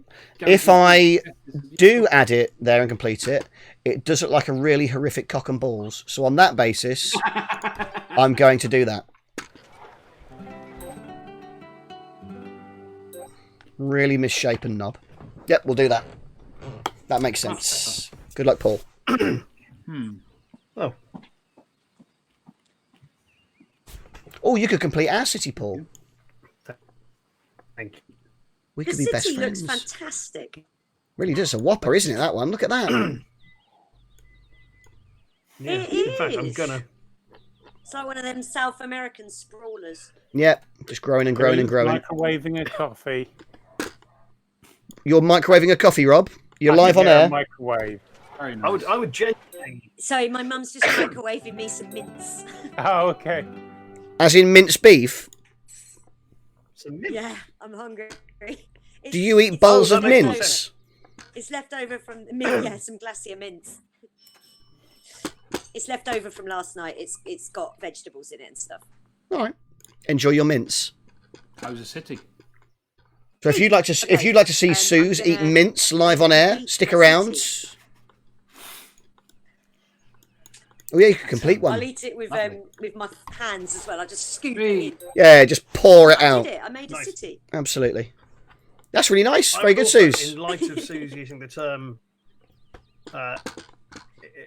if with- I do add it there and complete it, it does look like a really horrific cock and balls. So on that basis, I'm going to do that. Really misshapen knob. Yep, we'll do that. That makes sense. Good luck, Paul. Oh, Oh, you could complete our city, Paul. thank you. We The could be best city looks friends. fantastic. Really does. A whopper, isn't it, that one? Look at that. Yeah. It In fact, I'm is. gonna. It's like one of them South American sprawlers. Yep, just growing and growing and growing. Microwaving a coffee. You're microwaving a coffee, Rob. You're I live can on get a air. Microwave. Very nice. I would genuinely. Sorry, my mum's just microwaving me some mince. Oh, okay. As in minced beef. Yeah, I'm hungry. Do you eat It's bowls that of makes more mince? It's left over from the mint. Yeah, some glacier mince. It's left over from last night. It's got vegetables in it and stuff. All right. Enjoy your mince. Close the city. So if you'd like to, if you'd like to see Sooz I'm eat gonna mince live on air, eat stick the around. city. Oh yeah, you could complete I'll one. eat it with my hands as well. I just scoop Three. it in. Yeah, just pour it I out. did it. I made a Nice. city. Absolutely. That's really nice. I Very would good, also, Sooz. In light of Sooz using the term,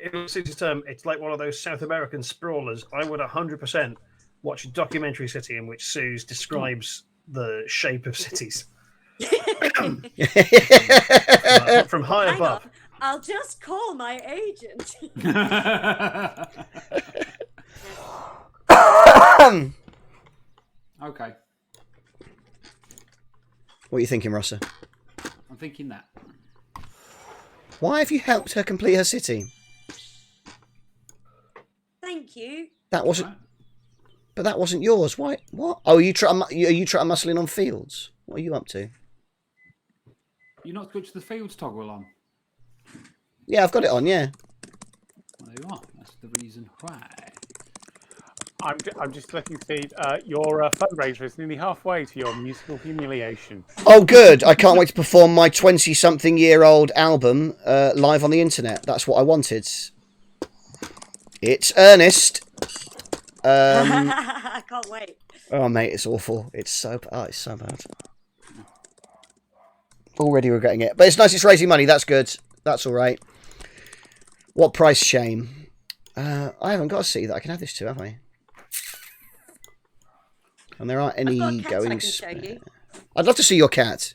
in Sooz's term, it's like one of those South American sprawlers. I would 100% watch a documentary city in which Sooz describes the shape of cities from high Hang above. on. I'll just call my agent. Okay. What are you thinking, Rossa? I'm thinking that. Why have you helped her complete her city? Thank you. That wasn't. Right. But that wasn't yours. Why? What? Oh, are you trying muscling on fields? What are you up to? You're not switched the fields toggle on. Yeah, I've got it on. Yeah. Well, there you are. That's the reason why. I'm just looking to see your fundraiser is nearly halfway to your musical humiliation. Oh, good. I can't wait to perform my 20-something-year-old album live on the internet. That's what I wanted. It's Ernest. I can't wait. Oh, mate, it's awful. It's so bad. Already regretting it. But it's nice it's raising money. That's good. That's all right. What price shame? I haven't got a city that I can add this to, have I? And there aren't any I've got a cat I going can show spare. you. I'd love to see your cat.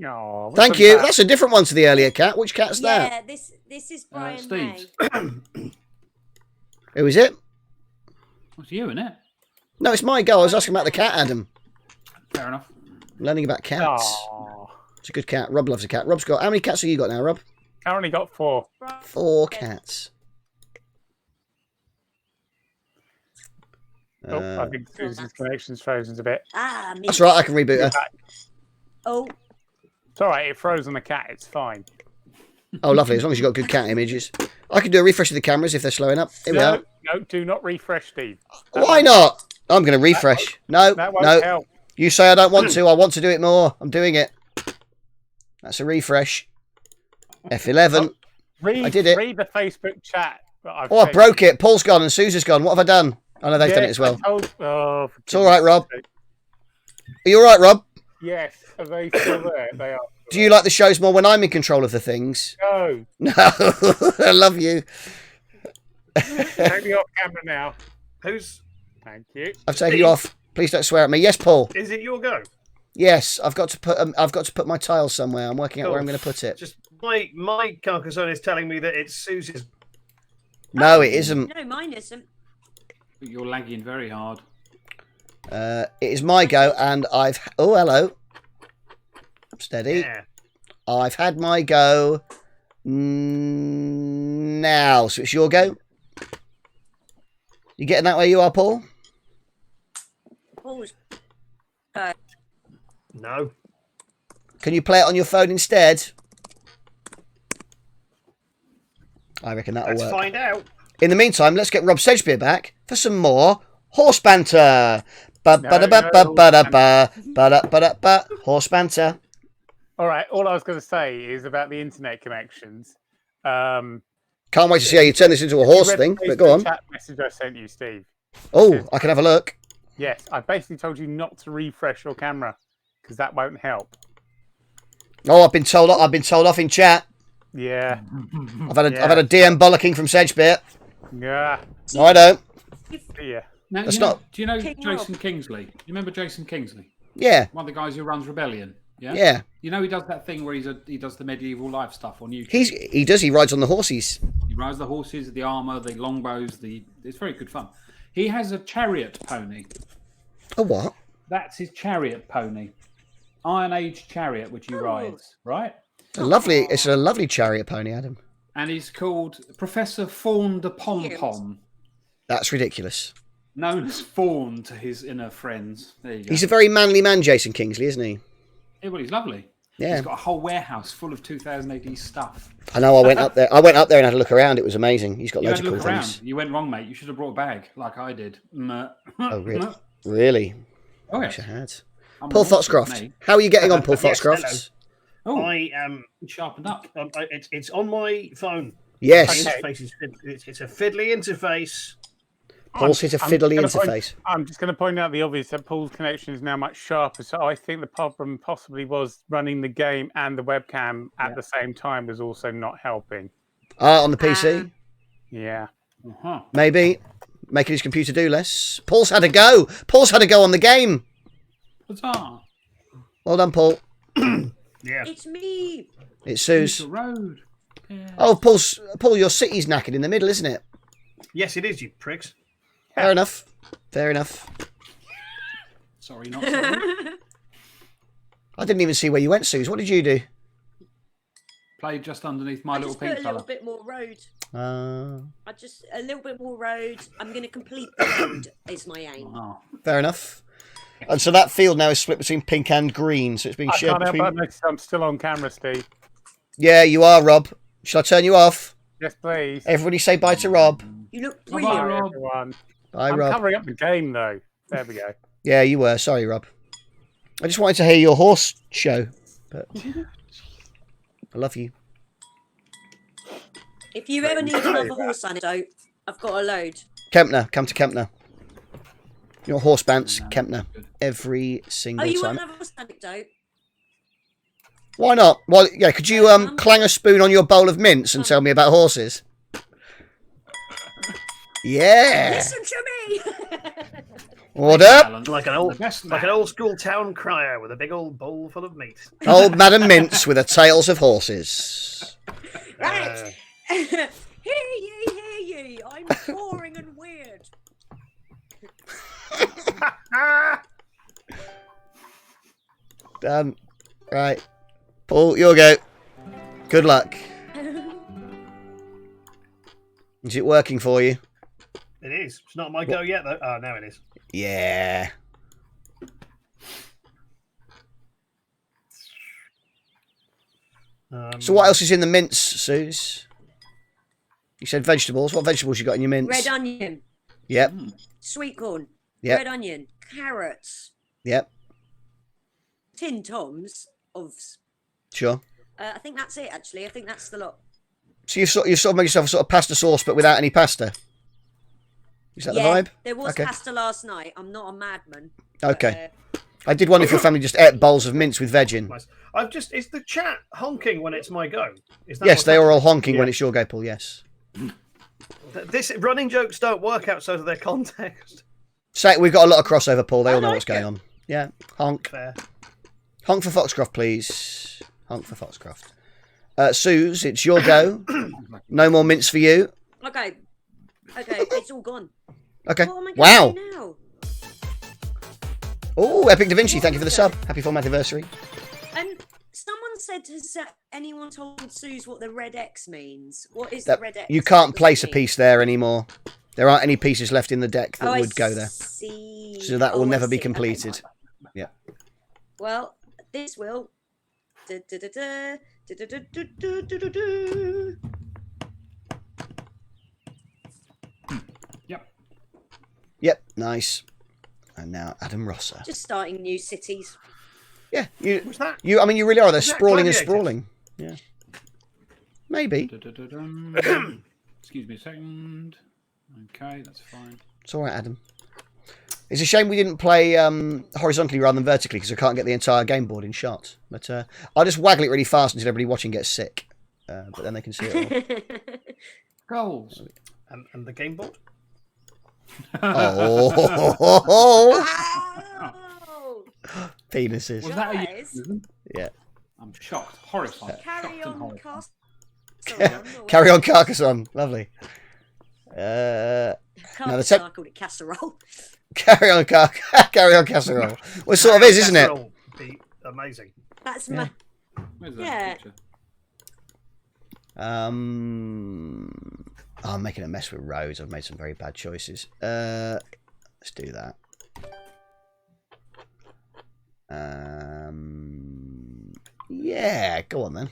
Oh, Thank you. That's a different one to the earlier cat. Which cat's that? Yeah, this is Brian Steve's. May. Who is it? What's you, innit? No, it's my girl. I was asking about the cat, Adam. Fair enough. I'm learning about cats. Oh, It's a good cat. Rob loves a cat. Rob's got... How many cats have you got now, Rob? currently got 4. 4 cats. Oh, I think Susan's connection's frozen a bit. Ah, me. That's right. I can reboot her. Oh, It's all right. It froze on the cat. It's fine. Oh, lovely. As long as you've got good cat images. I can do a refresh of the cameras if they're slowing up. Here we are. No, do not refresh, Steve. Why not? I'm going to refresh. No, That won't no. help. You say I don't want to. I want to do it more. I'm doing it. That's a refresh. F11. I did it. Read the Facebook chat. I broke it. Paul's gone and Sooz has gone. What have I done? Oh, no, they've done it as well. It's all right, Rob. Are you all right, Rob? Yes. Are they still there? They are. Do you like the shows more when I'm in control of the things? No. No. I love you. Take me off camera now. Thank you. I've taken you off. Please don't swear at me. Yes, Paul. Is it your go? Yes, I've got to put my tiles somewhere. I'm working out where I'm going to put it. Just my Carcassonne is telling me that it's Suze's. No, it isn't. No, mine isn't. You're lagging very hard. It is my go, and I've. Oh, hello. Steady. Yeah. I've had my go. Now, so it's your go. You getting that way you are, Paul? Paul's. No. Can you play it on your phone instead? I reckon that'll Let's work. find out. In the meantime, let's get Rob Sedgebeer back for some more horse banter. Ba-ba-da-ba-ba-ba-da-ba. Horse banter. All right. All I was going to say is about the internet connections. Can't wait to see how you turn this into a horse thing, but go on. Chat message I sent you, Steve. Oh, I can have a look. Yes, I basically told you not to refresh your camera because that won't help. Oh, I've been told off in chat. Yeah. I've had a DM bollocking from Sedgebeer. Yeah. No, I don't. Yeah. Now, That's you know, not- do you know King Jason Rob. Kingsley? You remember Jason Kingsley? Yeah, One of the guys who runs Rebellion. Yeah. yeah. You know he does that thing where he does the medieval life stuff on YouTube. He does. He rides on the horses. He rides the horses, the armor, the longbows. It's very good fun. He has a chariot pony. A what? That's his chariot pony. Iron Age chariot, which he rides, right? It's a lovely chariot pony, Adam. And he's called Professor Fawn de Pom Pom, That's ridiculous. known as Fawn to his inner friends. There you go. He's a very manly man, Jason Kingsley, isn't he? Yeah, well, he's lovely. Yeah. He's got a whole warehouse full of 2000 AD stuff. I know. I went up there. and had a look around. It was amazing. He's got You loads had of to cool look around. things. You went wrong, mate. You should have brought a bag like I did. Oh, really? Really? Oh, I yeah. wish I had. I'm Paul honest with Foxcroft. me. How are you getting on, Paul Yes, Foxcroft? Oh, I am. sharpened up. It's on my phone. Yes. The interface is it's a fiddly interface. Paul's hit a fiddly just gonna interface. I'm just going to point out the obvious that Paul's connection is now much sharper. So I think the problem possibly was running the game and the webcam at the same time was also not helping. On the PC? Yeah. Uh-huh. Maybe. Making his computer do less. Paul's had a go. Paul's had a go on the game. Huzzah. Well done, Paul. Yeah. It's me. It's Use the Sooz. road. Yeah. Oh, Paul, your city's knackered in the middle, isn't it? Yes, it is, you pricks. Fair enough. Fair enough. Sorry, not sorry. I didn't even see where you went, Sooz. What did you do? Played just underneath my I little just put pink a little fella. bit more road. A Uh, little bit more road. I'm going to complete the road. Is my aim. Oh. fair enough. And so that field now is split between pink and green. So it's being I shared can't help between. but notice I'm still on camera, Steve. Yeah, you are, Rob. Shall I turn you off? Yes, please. Everybody say bye to Rob. You look Bye-bye, brilliant. Rob. Everyone. Bye, I'm Rob. covering up the game, though. There we go. Yeah, you were. Sorry, Rob. I just wanted to hear your horse show. But I love you. If you ever need another horse anecdote, I've got a load. Kempner, come to Kempner. Your horse bants, Kempner. Every Oh, single you time. want another horse anecdote? Why not? Well, yeah, could you clang a spoon on your bowl of mints and tell me about horses? Yeah. Listen to me. What up? Talent. Like an The old best school town crier with a big old bowl full of meat. Old Madam Mints with her tales of horses. Right. Hear ye. I'm boring and weird. Done. Right. Paul, your go. Good luck. Is it working for you? It is. It's not my go yet, though. Oh, now it is. Yeah. So what else is in the mince, Sooz? You said vegetables. What vegetables you got in your mince? Red onion, Yep. sweet corn, Yep. red onion, carrots, Yep. tin toms of. Sure. I think that's it. Actually, I think that's the lot. So you sort of make yourself a sort of pasta sauce, but without any pasta. Is that the vibe? There was Okay. pasta last night. I'm not a madman. Okay. I did wonder if your family just ate bowls of mince with veg in. Nice. Is the chat honking when it's my go? Is that Yes, what's they are all happening? honking when it's your go, Paul. Yes. This running jokes don't work outside of their context. Say we've got a lot of crossover, Paul. They I all know like what's going it. on. Yeah. Honk. Fair. Honk for Foxcroft, please. Honk for Foxcroft. Sooz, it's your go. No more mince for you. Okay, it's all gone. Okay. What am I Wow. going to do now? Oh, Epic Da Vinci, thank you for the sub. Happy 4th anniversary. Someone said, has anyone told Sooz what the red X means? What is That, the red X? you What can't does place it a mean? piece there anymore. There aren't any pieces left in the deck that I would go there. see. So that will I never be see. Okay. completed. Yeah. Well, this will. Da-da-da-da, da-da-da-da-da-da-da. Yep, nice. And now Adam Rosse. Just starting new cities. Yeah, What's that? I mean, you really are. They're Is that sprawling and gladiators? sprawling. Yeah. Maybe. Excuse me a second. Okay, that's fine. It's all right, Adam. It's a shame we didn't play horizontally rather than vertically because I can't get the entire game board in shot. But I'll just waggle it really fast until everybody watching gets sick. But then they can see it all. Goals. And the game board? Oh, Wow! penises. Was that a Guys. Yeah. I'm shocked, horrified. Carry shocked and on, horrified. Carry on, Carcassonne. Lovely. Now the I called it casserole. carry on, carry on, casserole. Well, it sort of is, isn't it? Casserole would be amazing. That's Yeah. Where's that Yeah. picture? I'm making a mess with roads. I've made some very bad choices. Let's do that. Yeah, go on then.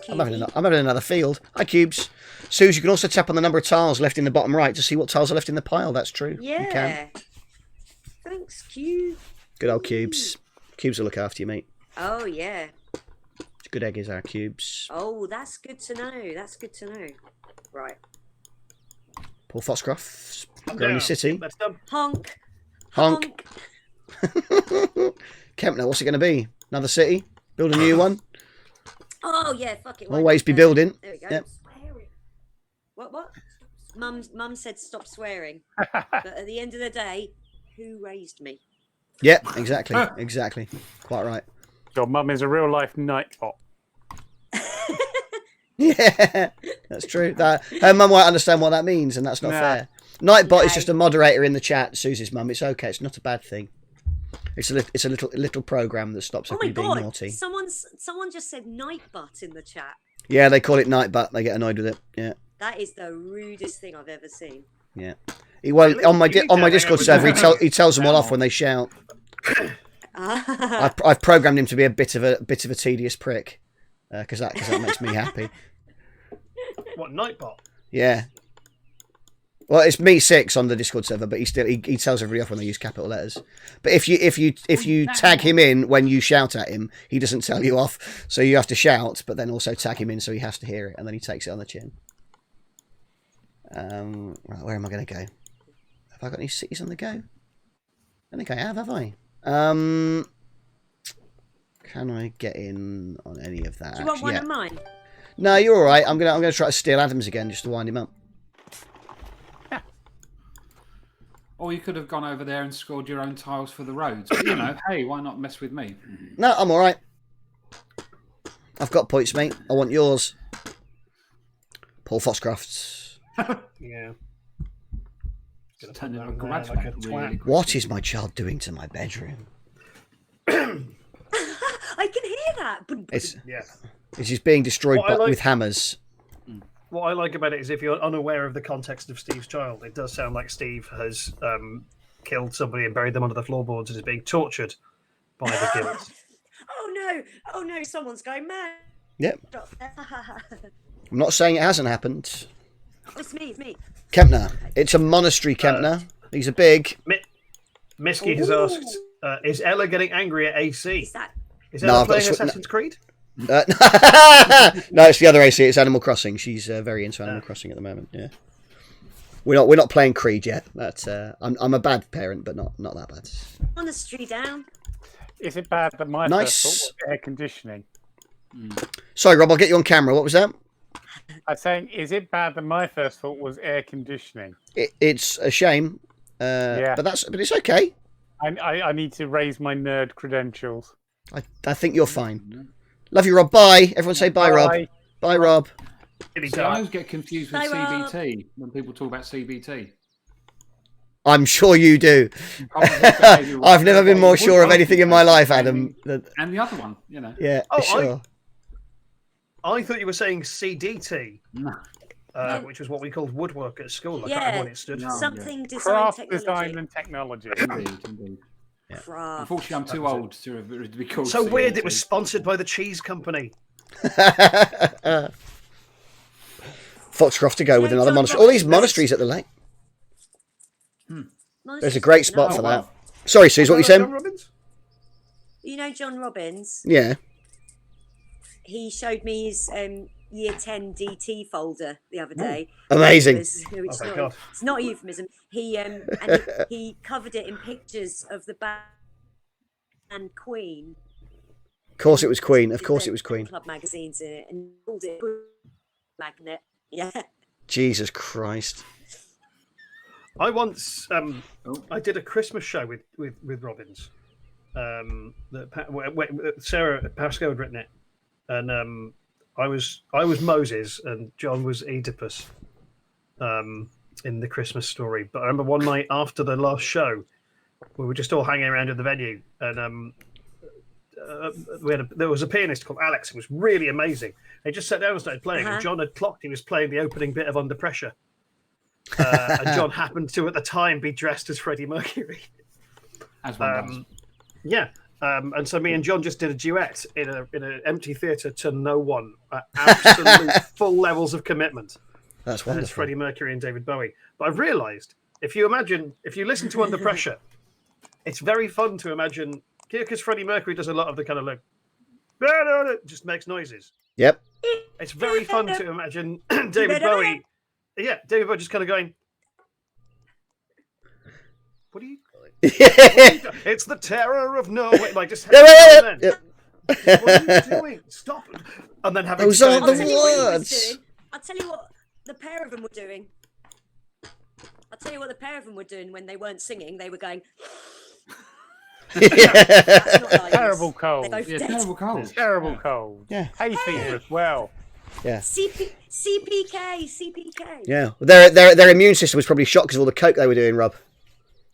I'm having another field. Hi, Cubes. Sooz, you can also tap on the number of tiles left in the bottom right to see what tiles are left in the pile. That's true. You can. Yeah. Thanks, Q. Good old Cubes. Cubes will look after you, mate. Oh yeah. Good egg is our Cubes. Oh, that's good to know. That's good to know. Right. Paul Foxcroft, I'm Granny down. City. That's done. Honk. Honk. Kempner, what's it going to be? Another city? Build a new one? Oh yeah, fuck it. why Always not? be building. There we go. Yep. What? Mum said stop swearing. But at the end of the day, who raised me? Yeah, exactly. Exactly. Quite right. Your mum is a real life nightbot. Yeah, that's true. That her mum won't understand what that means, and that's not Nah. fair. Nightbot is No. just a moderator in the chat. Susie's mum. It's okay. It's not a bad thing. It's a little program that stops Oh my everybody being god! naughty. Someone just said night butt in the chat. Yeah, they call it Nightbutt. They get annoyed with it. Yeah, That is the rudest thing I've ever seen. yeah. Well, on my You need on to my hang Discord out with server, them. he tells them all off when they shout. I've programmed him to be a bit of a tedious prick because that makes me happy. What, Nightbot? Yeah. Well, it's me 6 on the Discord server, but he tells everybody off when they use capital letters. But if you tag him in when you shout at him, he doesn't tell you off. So you have to shout, but then also tag him in so he has to hear it, and then he takes it on the chin. Right, where am I going to go? Have I got any cities on the go? I think I have I? Can I get in on any of that? Do you want one Yeah. of mine? No, you're all right. I'm gonna try to steal Adams again just to wind him up. Or you could have gone over there and scored your own tiles for the roads. But, you know, hey, why not mess with me? No, I'm all right. I've got points, mate. I want yours. Paul Foxcroft. Yeah. It's turning a Like grudge a back twat. really quick. What is my child doing to my bedroom? I can hear that. It's Yeah. just being destroyed What I like- with hammers. What I like about it is if you're unaware of the context of Steve's child, it does sound like Steve has killed somebody and buried them under the floorboards and is being tortured by the guilt. Oh no! Someone's going mad. Yep. Drop. I'm not saying it hasn't happened. It's me. Kempner. It's a monastery, Kempner. These are big. Misky has asked, is Ella getting angry at AC? Is that? Is No, Ella I've got playing a Assassin's Creed? No, it's the other AC. It's Animal Crossing. She's very into Animal Crossing at the moment. Yeah. We're not playing Creed yet. But I'm a bad parent, but not that bad. Monastery down. Is it bad that my Nice. first thought was air conditioning? Sorry, Rob. I'll get you on camera. What was that? I'm saying, is it bad that my first thought was air conditioning? It's a shame. Yeah. But it's okay. I need to raise my nerd credentials. I think you're fine. Love you, Rob. Bye. Everyone say bye, Rob. Bye, Rob. See, I always get confused with Bye, Rob. CBT when people talk about CBT. I'm sure you do. I've never been more sure of anything in my life, Adam. And the other one, you know. Yeah, sure. I thought you were saying CDT, No. which was what we called woodwork at school. I can't Yeah. remember what it stood for. Something design Craft, technology. design, and technology. Indeed. Craft. Unfortunately, I'm too old to be called So weird CBT. it was sponsored by the cheese company. Foxcroft to go with Yeah, another John monastery. All these Roberts. monasteries at the lake. Monastery's There's a great spot nice. for that. Sorry, Suze, what were you John saying? Robbins? You know John Robbins? Yeah. He showed me his year 10 DT folder the other day. Amazing. It's not a euphemism. He he covered it in pictures of the band Queen. Of course it was Queen. Of with course their it was Queen. Club magazines in it and called it Magnet. Yeah. Jesus Christ. I once I did a Christmas show with Robbins. Sarah Pascoe had written it, and I was Moses and John was Oedipus in the Christmas story. But I remember one night after the last show, we were just all hanging around at the venue, and there was a pianist called Alex. It was really amazing. He just sat down and started playing, and John had clocked he was playing the opening bit of Under Pressure. And John happened to, at the time, be dressed as Freddie Mercury. As one does. Yeah. And so me and John just did a duet in an empty theatre to no one at absolute full levels of commitment. That's It's wonderful. Freddie Mercury and David Bowie. But I've realised, if you listen to Under Pressure, it's very fun to imagine, because Freddie Mercury does a lot of the kind of like, just makes noises. Yep. It's very fun to imagine David Bowie. Yeah, David Bowie just kind of going, what are you? It's the terror of Norway. Like just what are you doing? Stop! And then having Those to go aren't the into- words. I'll tell you what the pair of them were doing. When they weren't singing. They were going. That's not nice. Terrible cold. They're both Yeah, dead. terrible cold. Terrible cold. Yeah. Hay fever as well. Yeah. CPK. Yeah. Their immune system was probably shocked because of all the coke they were doing, Rob.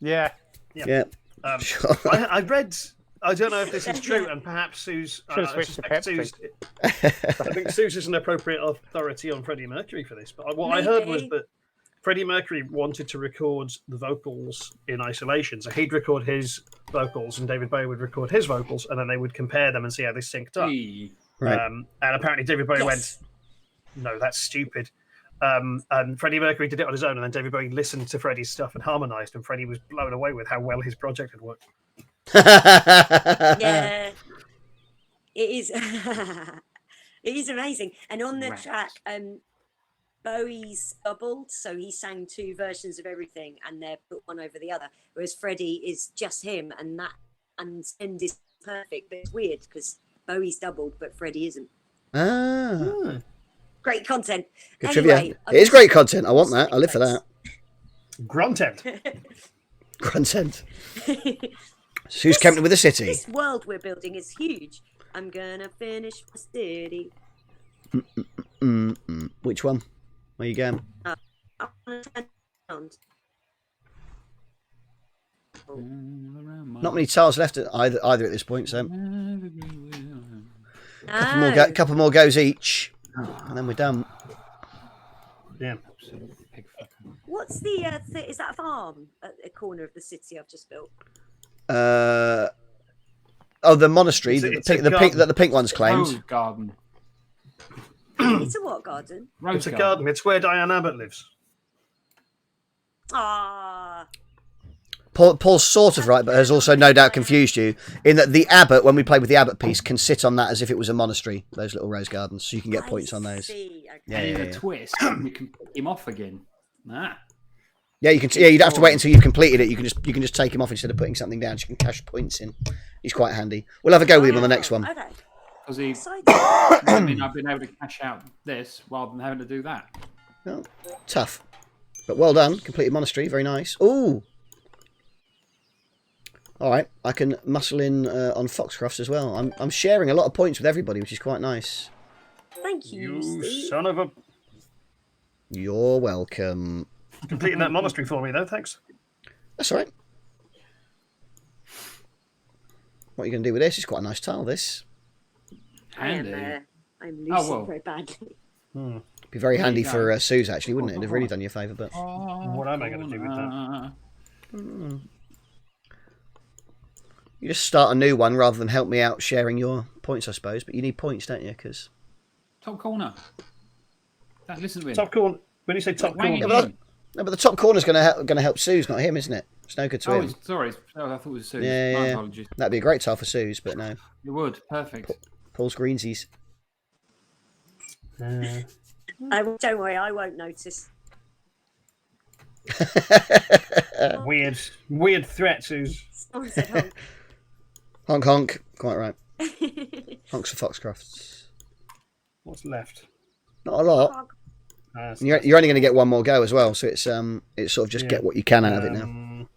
Yeah. Yeah. I read. I don't know if this is true, and perhaps Sooz. Should've I switched to suspect Pepsi. Sooz. I think Sooz is an appropriate authority on Freddie Mercury for this. But what I heard was that Freddie Mercury wanted to record the vocals in isolation, so he'd record his vocals, and David Bowie would record his vocals, and then they would compare them and see how they synced up. Right. And apparently David Bowie went, "No, that's stupid." And Freddie Mercury did it on his own, and then David Bowie listened to Freddie's stuff and harmonised, and Freddie was blown away with how well his project had worked. Yeah, it is. It is amazing. And on the track, Bowie's doubled, so he sang two versions of everything, and they're put one over the other. Whereas Freddie is just him, and end is perfect. But it's weird because Bowie's doubled, but Freddie isn't. Ah. Great content. Good Anyway, trivia. It is great content. I want that. I live for that. Grunted. Content. Who's Kempner with the city? This world we're building is huge. I'm gonna finish my city. Which one? Where you going? I wanna turn around. Not many tiles left at either at this point, so couple more goes each, and then we're done. Yeah. What's the is that a farm at the corner of the city I've just built? The monastery It's a that the pink one's claimed. Rose garden. It's a what garden? Rose It's a garden. It's where Diane Abbott lives. Ah, Paul's sort of right, but has also no doubt confused you in that the abbot, when we played with the abbot piece, can sit on that as if it was a monastery. Those little rose gardens, so you can get points on those. See. Okay. Yeah, And in yeah, a yeah. twist, you can pick him off again. Yeah, you can. Yeah, you don't have to wait until you've completed it. You can just take him off instead of putting something down. So you can cash points in. He's quite handy. We'll have a go with him on the next one. Okay. Because he, Exciting. I mean, I've been able to cash out this rather than having to do that. Well, tough, but well done. Completed monastery, very nice. Ooh. All right, I can muscle in on Foxcroft as well. I'm sharing a lot of points with everybody, which is quite nice. Thank you, You Steve. son of a... You're welcome. Completing that monastery for me, though. Thanks. That's all right. What are you going to do with this? It's quite a nice tile, this. Handy. I'm losing well. very badly. Be very handy you go. for Sooz, actually, wouldn't it? It'd have really done you a favour, but... What am I going to do with that? You just start a new one rather than help me out sharing your points, I suppose. But you need points, don't you? Because Top corner. Listen to him. Top corner. When you say top Wang corner, it in. no, but the top corner's going to help Sooz, not him, isn't it? It's no good to Oh, him. sorry. Oh, I thought it was Sooz. Yeah, My yeah. apologies. That'd be a great tile for Sooz, but no. You would. Perfect. Paul's greensies. Don't worry, I won't notice. weird threats is... Someone said honk. Honk, honk. Quite right. Honks for Foxcrofts. What's left? Not a lot. That's- And you're only going to get one more go as well, so it's sort of just get what you can out of it now.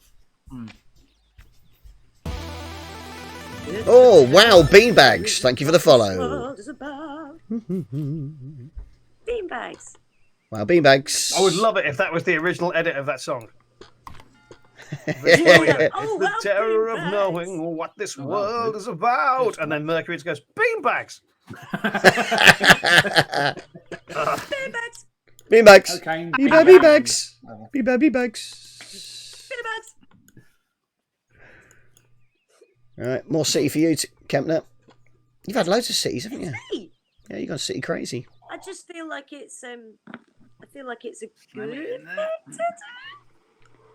Oh wow, beanbags! Thank you for the follow. World is about beanbags. Wow, beanbags. I would love it if that was the original edit of that song. Oh, The well, terror of beanbags. knowing what this world is about. And then Mercury just goes, beanbags! Beanbags. Beanbags. Okay. Beanbags. Beanbags. Beanbags. All right, more city for you, Kempner. You've had loads of cities, haven't you? Hey, Yeah, you've gone city crazy. I just feel like it's a good it thing in to there. do.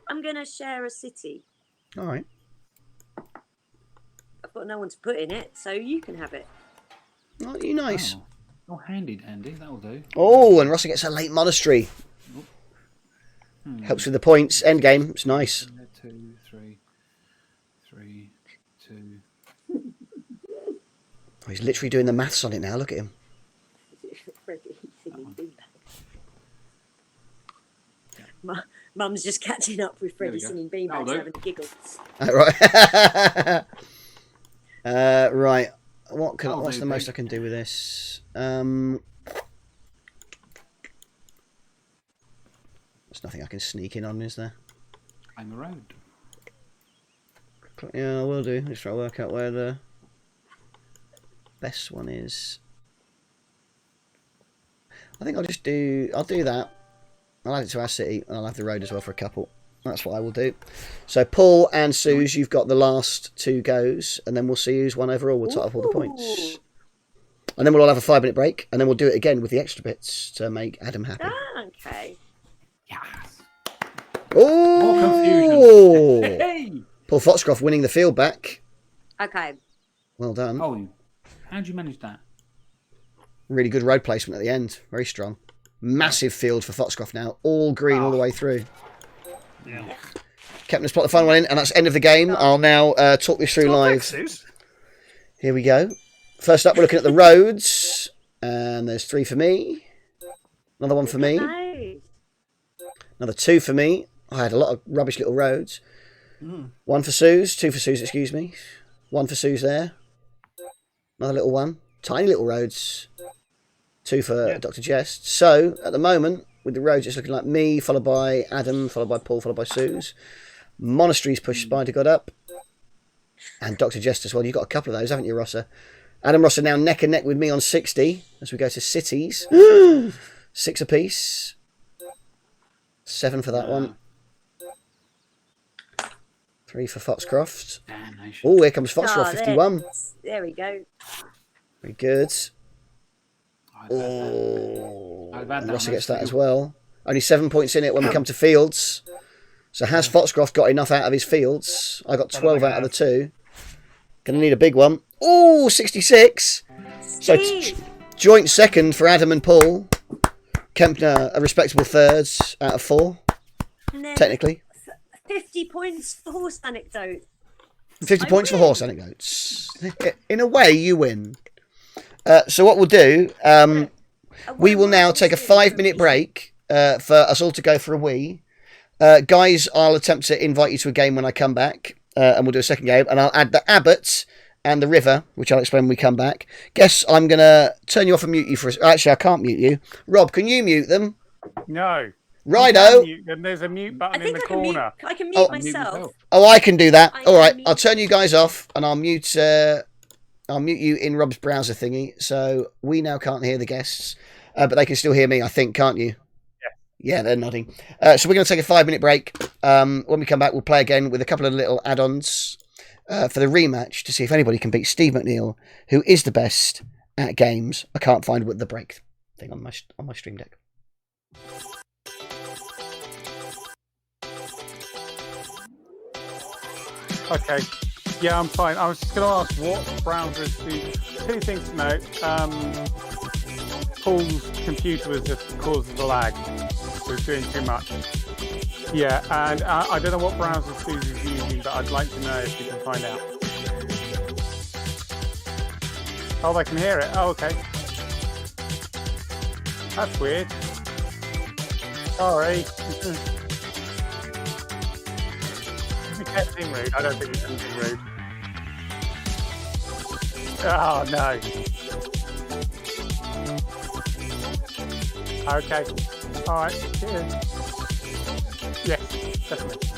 I'm gonna share a city. All right. I've got no one to put in it, so you can have it. Oh, you nice. Oh, handy dandy. That'll do. Oh, and Rosse gets a late monastery. Helps with the points. End game. It's nice. 2, 3, 3, 2. Oh, he's literally doing the maths on it now. Look at him. Freddie singing beanbags. Mum's just catching up with Freddie we go. singing beanbags, do. having giggles. Right. Right. What's do, the most Pete. I can do with this? There's nothing I can sneak in on, is there? Claim a road. Yeah, I will do. Let's try to work out where the best one is. I think I'll do that. I'll add it to our city, and I'll have the road as well for a couple. That's what I will do. So Paul and Sooz, you've got the last 2 goes, and then we'll see who's won overall. We'll tot up all the points. And then we'll all have a 5-minute break, and then we'll do it again with the extra bits to make Adam happy. Ah, okay. Yes. Oh! More confusion. Hey! Paul Foxcroft winning the field back. Okay. Well done. Oh, how'd you manage that? Really good road placement at the end. Very strong. Massive field for Foxcroft now. All green all the way through. Yeah. Kempner's put the final one in, and that's end of the game. I'll now talk this through live. Sooz. Here we go. First up, we're looking at the roads. And there's 3 for me. Another 1 for me. Nice. Another 2 for me. I had a lot of rubbish little roads. 1 for Sooz. 2 for Sooz, excuse me. 1 for Sooz there. Another little one. Tiny little roads. 2 for Dr. Jest. So, at the moment, with the roads, it's looking like me, followed by Adam, followed by Paul, followed by Sooz. Monasteries pushed Spider God up. And Dr. Jest as well. You've got a couple of those, haven't you, Rosse? Adam Rosse now neck and neck with me on 60 as we go to cities. 6 apiece. 7 for that one. 3 for Foxcroft. Damnation. Oh, here comes Foxcroft, 51. There we go. Very good. Oh, I've had and that Rosse on gets that those as well. Only 7 points in it when we come to fields. So has Foxcroft got enough out of his fields? I got 12 out of the 2. Gonna need a big one. Oh, 66. So joint second for Adam and Paul. Kempner a respectable third out of 4. And then Technically. 50 points for horse anecdote. 50 I points for win. horse anecdotes. In a way, you win. So what we'll do, we will now take a 5-minute break for us all to go for a wee. Guys, I'll attempt to invite you to a game when I come back, and we'll do a second game, and I'll add the Abbot and the River, which I'll explain when we come back. Guess I'm going to turn you off and mute you for a... Actually, I can't mute you. Rob, can you mute them? No. Righto. And there's a mute button I in think the I can mute. corner. I can mute Oh. myself. Oh, I can do that. I All right, am I'll turn you guys off, and I'll mute you in Rob's browser thingy, so we now can't hear the guests, but they can still hear me, I think, can't you? Yeah, they're nodding. So we're going to take a 5-minute break. When we come back, we'll play again with a couple of little add-ons for the rematch to see if anybody can beat Steve McNeil, who is the best at games. I can't find what the break thing on my stream deck. Okay. Yeah, I'm fine. I was just going to ask what browsers do. 2 things to note. Paul's computer was just causing the lag. It was doing too much. Yeah, and I don't know what browser Sooz is using, but I'd like to know if you can find out. Oh, they can hear it. Oh, okay. That's weird. Sorry. We kept being rude. I don't think it's anything rude. Oh, no. Okay. All right. Cheers. Yes, definitely.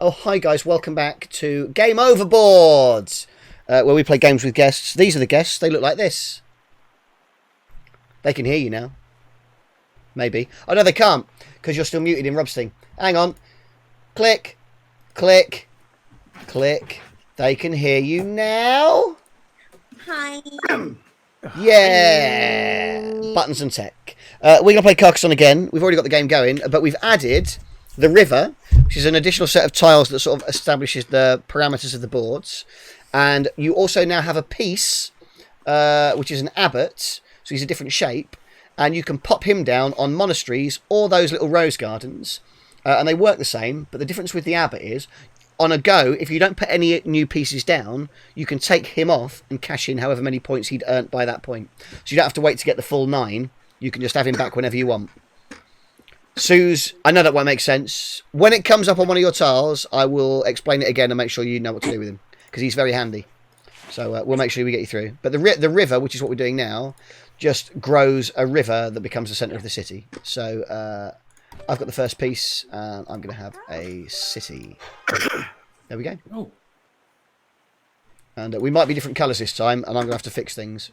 Oh, hi guys, welcome back to Game Overboard, where we play games with guests. These are the guests. They look like this. They can hear you now. Maybe. Oh, no, they can't, because you're still muted in Rob's thing. Hang on. Click. Click. Click. They can hear you now. Hi. Yeah. Buttons and tech. We're going to play Carcassonne again. We've already got the game going, but we've added the river, which is an additional set of tiles that sort of establishes the parameters of the boards. And you also now have a piece, which is an abbot, so he's a different shape, and you can pop him down on monasteries or those little rose gardens, and they work the same, but the difference with the abbot is, on a go, if you don't put any new pieces down, you can take him off and cash in however many points he'd earned by that point. So you don't have to wait to get the full 9, you can just have him back whenever you want. Sooz, I know that won't make sense. When it comes up on one of your tiles, I will explain it again and make sure you know what to do with him, because he's very handy. So we'll make sure we get you through. But the river, which is what we're doing now, just grows a river that becomes the centre of the city. So I've got the first piece, and I'm going to have a city. There we go. Oh. And we might be different colours this time, and I'm going to have to fix things.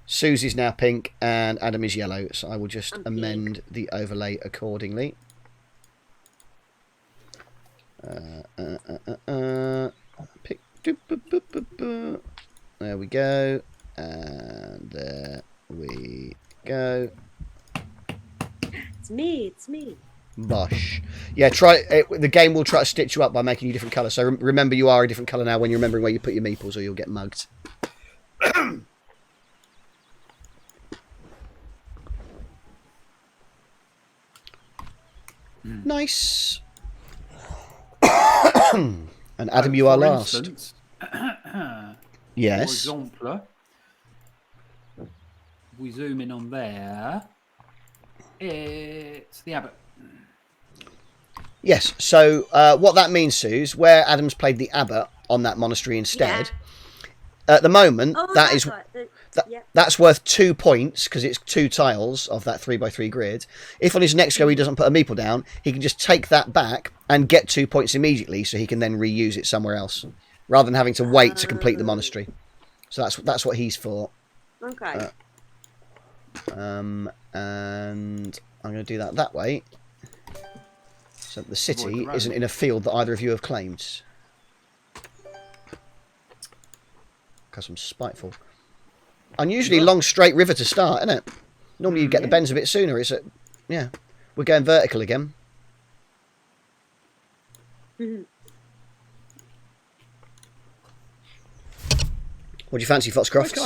Sooz is now pink, and Adam is yellow, so I will just amend the overlay accordingly. Pick. There we go. And there we go. It's me. Bosh. Yeah, try it. The game will try to stitch you up by making you different colours. So remember you are a different colour now when you're remembering where you put your meeples, or you'll get mugged. Nice. And Adam, you are last. Instance, Yes. For example, we zoom in on there. It's the abbot. Yes. So what that means, Sooz, where Adam's played the abbot on that monastery instead, at the moment, that's worth 2 points because it's 2 tiles of that 3x3 grid. If on his next go he doesn't put a meeple down, he can just take that back and get 2 points immediately, so he can then reuse it somewhere else, rather than having to wait to complete the monastery. So that's what he's for. Okay. And I'm going to do that way, so the city isn't in a field that either of you have claimed. Because I'm spiteful. Unusually long straight river to start, isn't it? Normally you get the bends a bit sooner. Yeah, we're going vertical again. What do you fancy, Foxcroft?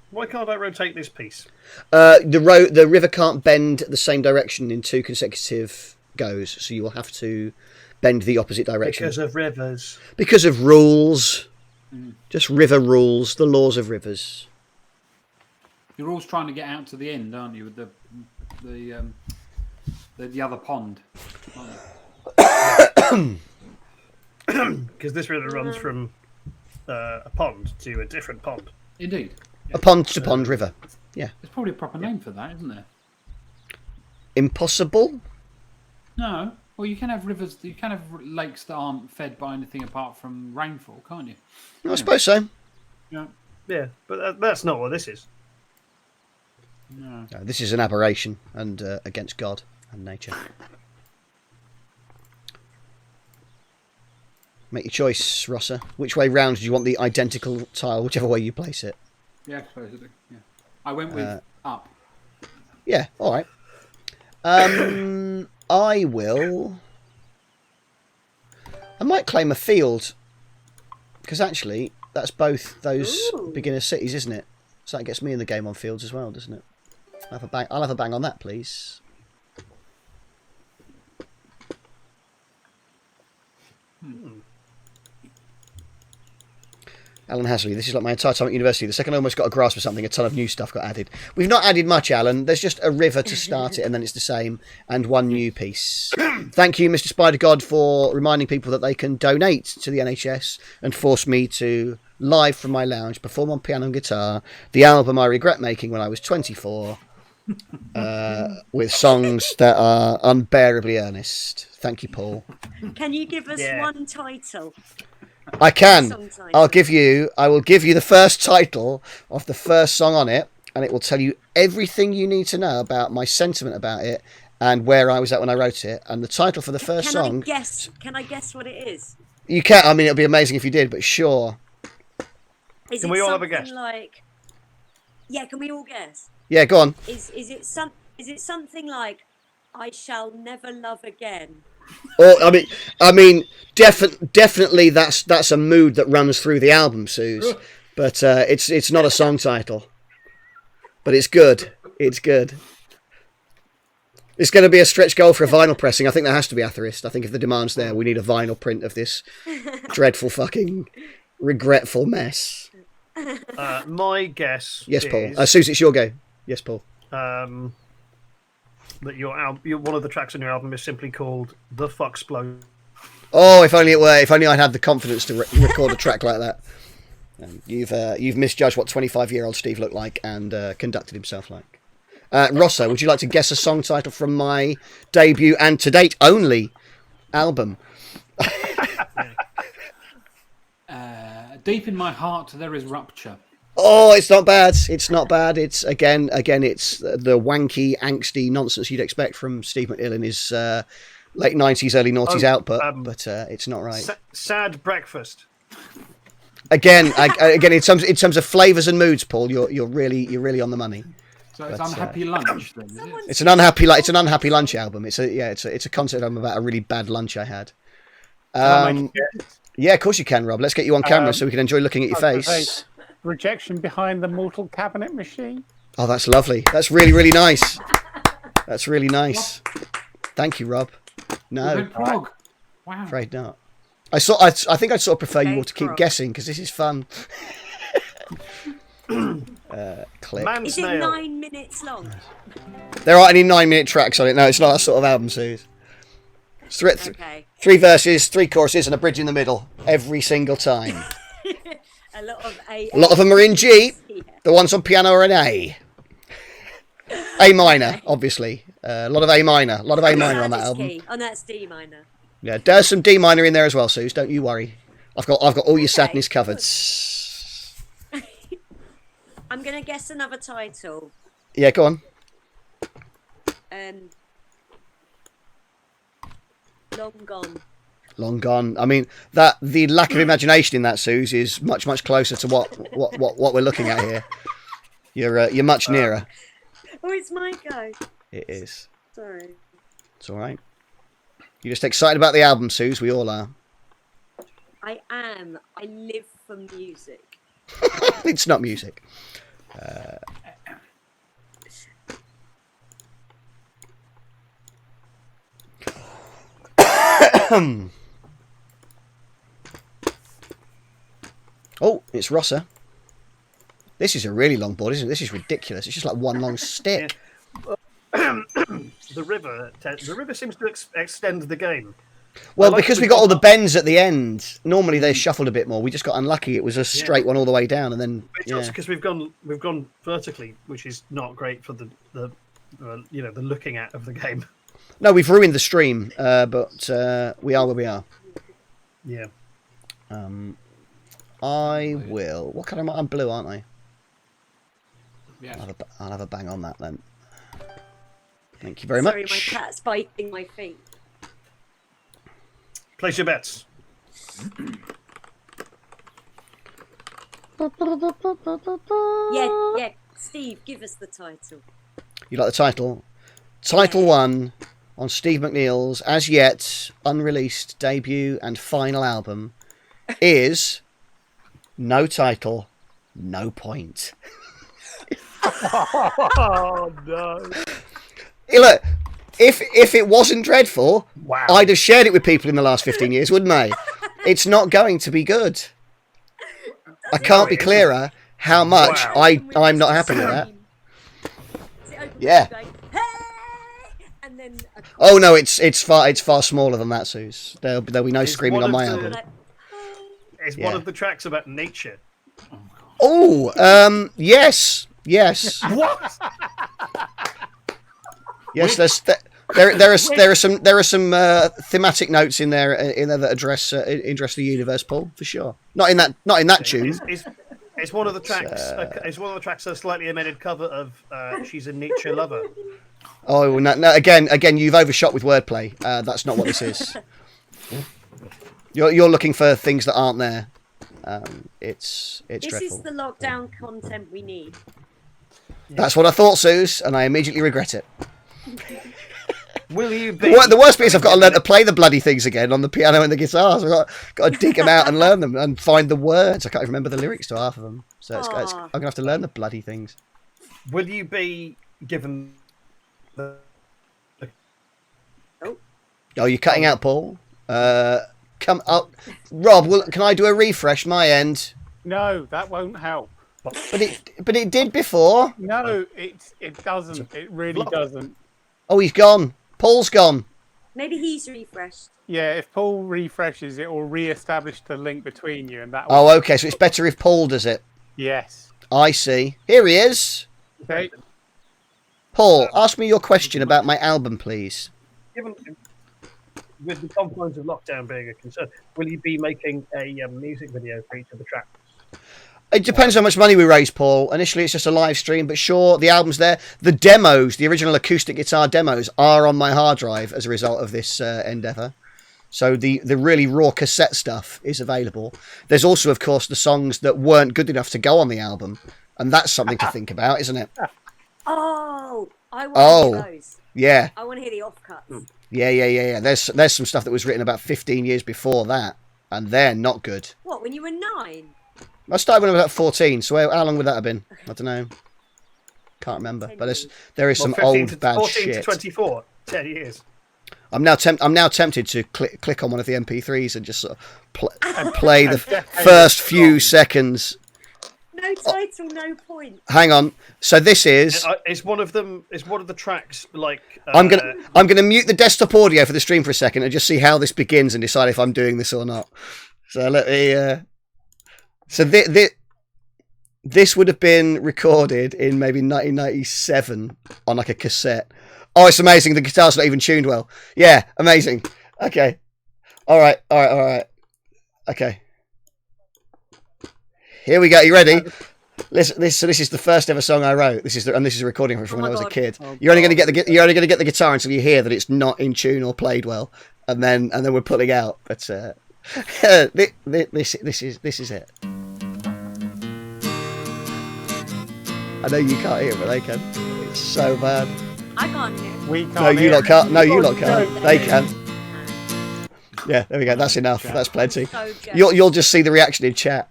Why can't I rotate this piece? The river can't bend the same direction in 2 consecutive goes, so you will have to bend the opposite direction. Because of rivers. Because of rules. Just river rules, the laws of rivers. You're always trying to get out to the end, aren't you, with the other pond? Because this river runs from a pond to a different pond. Indeed. A pond to pond river. Yeah. There's probably a proper name for that, isn't there? Impossible? No. Well, you can have rivers, you can have lakes that aren't fed by anything apart from rainfall, can't you? I suppose so. Yeah. Yeah, but that's not what this is. No. No, this is an aberration and against God and nature. Make your choice, Rosse. Which way round do you want the identical tile, whichever way you place it? Yeah, supposedly. Yeah. I went with up. Yeah, all right. I might claim a field, because actually that's both those beginner cities, isn't it? So that gets me in the game on fields as well, doesn't it? I'll have a bang on that, please. Alan Hasley, this is like my entire time at university. The second I almost got a grasp of something, a ton of new stuff got added. We've not added much, Alan. There's just a river to start it, and then it's the same, and 1 new piece. Thank you, Mr. Spider God, for reminding people that they can donate to the NHS and force me to, live from my lounge, perform on piano and guitar the album I regret making when I was 24. with songs that are unbearably earnest. Thank you, Paul. Can you give us one title? I can. Song title. I will give you the first title of the first song on it, and it will tell you everything you need to know about my sentiment about it and where I was at when I wrote it. And the title for the first song. Can I guess what it is? You can. I mean, it'd be amazing if you did, but sure. Can we all have a guess? Yeah, can we all guess? Yeah, go on. Is it something like "I shall never love again"? Or I mean, definitely that's a mood that runs through the album, Sooz. But it's not a song title. But it's good. It's good. It's going to be a stretch goal for a vinyl pressing. I think there has to be Atherist. I think if the demand's there, we need a vinyl print of this dreadful fucking regretful mess. My guess. Yes, Paul. is, Sooz, it's your go. Yes, Paul. that one of the tracks on your album is simply called "The Foxcroft." Oh, if only it were. If only I'd had the confidence to record a track like that. You've misjudged what 25-year-old Steve looked like and conducted himself like. Rosse, would you like to guess a song title from my debut and to date only album? Deep in my heart, there is rupture. Oh, it's not bad. It's not bad. It's again, it's the wanky, angsty nonsense you'd expect from Steve McNeil in his late 90s, early 90s output, but it's not right. Sad Breakfast. Again, in terms of flavours and moods, Paul, you're really on the money. So it's Unhappy Lunch, then, is it? It's an unhappy lunch album. It's a concept album about a really bad lunch I had. Yeah, of course you can, Rob. Let's get you on camera so we can enjoy looking at your face. Rejection Behind the Mortal Cabinet Machine. Oh, that's lovely. That's really nice. That's really nice. Thank you, Rob. No, Wow. afraid not. I think I'd sort of prefer you all to keep guessing because this is fun. Click. Is it 9 minutes long? There aren't any 9-minute tracks on it. No, it's not that sort of album, Sooz. It's three verses, 3 choruses, and a bridge in the middle every single time. A lot of them are in G. Yeah. The ones on piano are in A. A minor, obviously. A lot of A minor. A lot of A minor on that album. Key. Oh, that's D minor. Yeah, there's some D minor in there as well, Sooz. Don't you worry. I've got all your sadness covered. I'm gonna guess another title. Yeah, go on. Long Gone. Long Gone. I mean, the lack of imagination in that, Sooz, is much closer to what we're looking at here. You're much nearer. Oh, it's my go. It is. Sorry. It's all right. You're just excited about the album, Sooz. We all are. I am. I live for music. It's not music. Oh, it's Rosse. This is a really long board, isn't it? This is ridiculous. It's just like one long stick. The river seems to extend the game. Well, because we got all the bends at the end. Normally they shuffled a bit more. We just got unlucky. It was a straight one all the way down, and then It's also because we've gone vertically, which is not great for the looking at of the game. No, we've ruined the stream, but we are where we are. Yeah. I will. What colour am I? I'm blue, aren't I? Yes. I'll have a bang on that then. Thank you very Sorry, much. my cat's biting my feet. Place your bets. Yeah. Steve, give us the title. You like the title? Title 1 on Steve McNeil's as yet unreleased debut and final album is No Title, No Point. Oh no! Hey, look, if it wasn't dreadful, Wow. I'd have shared it with people in the last 15 years, wouldn't I? It's not going to be good. I can't be clearer how much Wow. I'm not happy with that. Yeah. Yeah. Going, hey! And then Oh no, it's far smaller than that, Sooz. There'll be no It's screaming one on of my the- album. It's Yeah. one of the tracks about nature. Oh, yes. What? Yes, there are some thematic notes in there that address the universe, Paul, for sure. Not in that tune. It's one of the tracks. It's one of the tracks. A slightly amended cover of "She's a Nietzsche Lover." Oh no! Again, you've overshot with wordplay. That's not what this is. You're looking for things that aren't there. It's dreadful. This is the lockdown content we need. That's what I thought, Sooz, and I immediately regret it. Will you be? The worst bit is I've got to learn to play the bloody things again on the piano and the guitars. I've got to dig them out and learn them and find the words. I can't even remember the lyrics to half of them. So I'm going to have to learn the bloody things. Will you be given the... Oh, you're cutting out, Paul. Come up. Rob, can I do a refresh my end? No, that won't help. But it did before. No, it doesn't. It really doesn't. Oh, he's gone. Paul's gone. Maybe he's refreshed. Yeah, if Paul refreshes, it will re-establish the link between you, and that. Oh, okay. So it's better if Paul does it. Yes. I see. Here he is. Okay. Paul, ask me your question about my album, please. Given with the confluence of lockdown being a concern, will you be making a music video for each of the tracks? It depends how much money we raise, Paul. Initially, it's just a live stream, but sure, the album's there. The demos, the original acoustic guitar demos, are on my hard drive as a result of this endeavour. So the really raw cassette stuff is available. There's also, of course, the songs that weren't good enough to go on the album, and that's something to think about, isn't it? Oh, I want to hear those. Yeah. I want to hear the offcuts. Yeah. There's some stuff that was written about 15 years before that, and they're not good. What, when you were 9? I started when I was about 14, so how long would that have been? I don't know. Can't remember. But there is some old bad 14 shit. to 24, 10 years. I'm now tempted to click on one of the MP3s and just sort of play the first few seconds. No title, no point. Hang on. So this is. It's one of them. It's one of the tracks. Like I'm gonna mute the desktop audio for the stream for a second and just see how this begins and decide if I'm doing this or not. So let me. So this would have been recorded in maybe 1997 on like a cassette. Oh, it's amazing. The guitar's not even tuned well. Yeah, amazing. Okay. All right. Okay. Here we go. You ready? Listen, this is the first ever song I wrote. This is a recording from when I was a kid. You're only going to get the guitar until you hear that it's not in tune or played well, and then we're pulling out. But this is it. I know you can't hear it, but they can. It's so bad. I can't hear it. We can't. No, you lot can't. No, you lot can't. No. They can. Yeah, there we go. That's enough. That's plenty. So You'll just see the reaction in chat.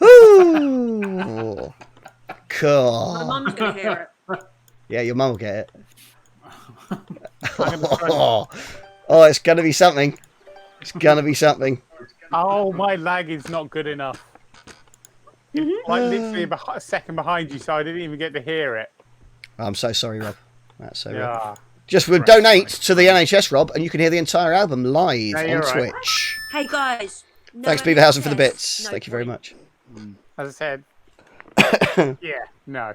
Ooh. Cool. My mum's going to hear it. Yeah, your mum will get it. Oh, it's going to be something. It's going to be something. Oh, my lag is not good enough. It's like literally a second behind you, so I didn't even get to hear it. I'm so sorry, Rob. That's so Yeah. Just donate to the NHS, Rob, and you can hear the entire album live No, on you're right. Twitch. Hey, guys. No Thanks, Beaverhausen, for the NHS, bits. no Thank you very point. much. As I said. Yeah. No.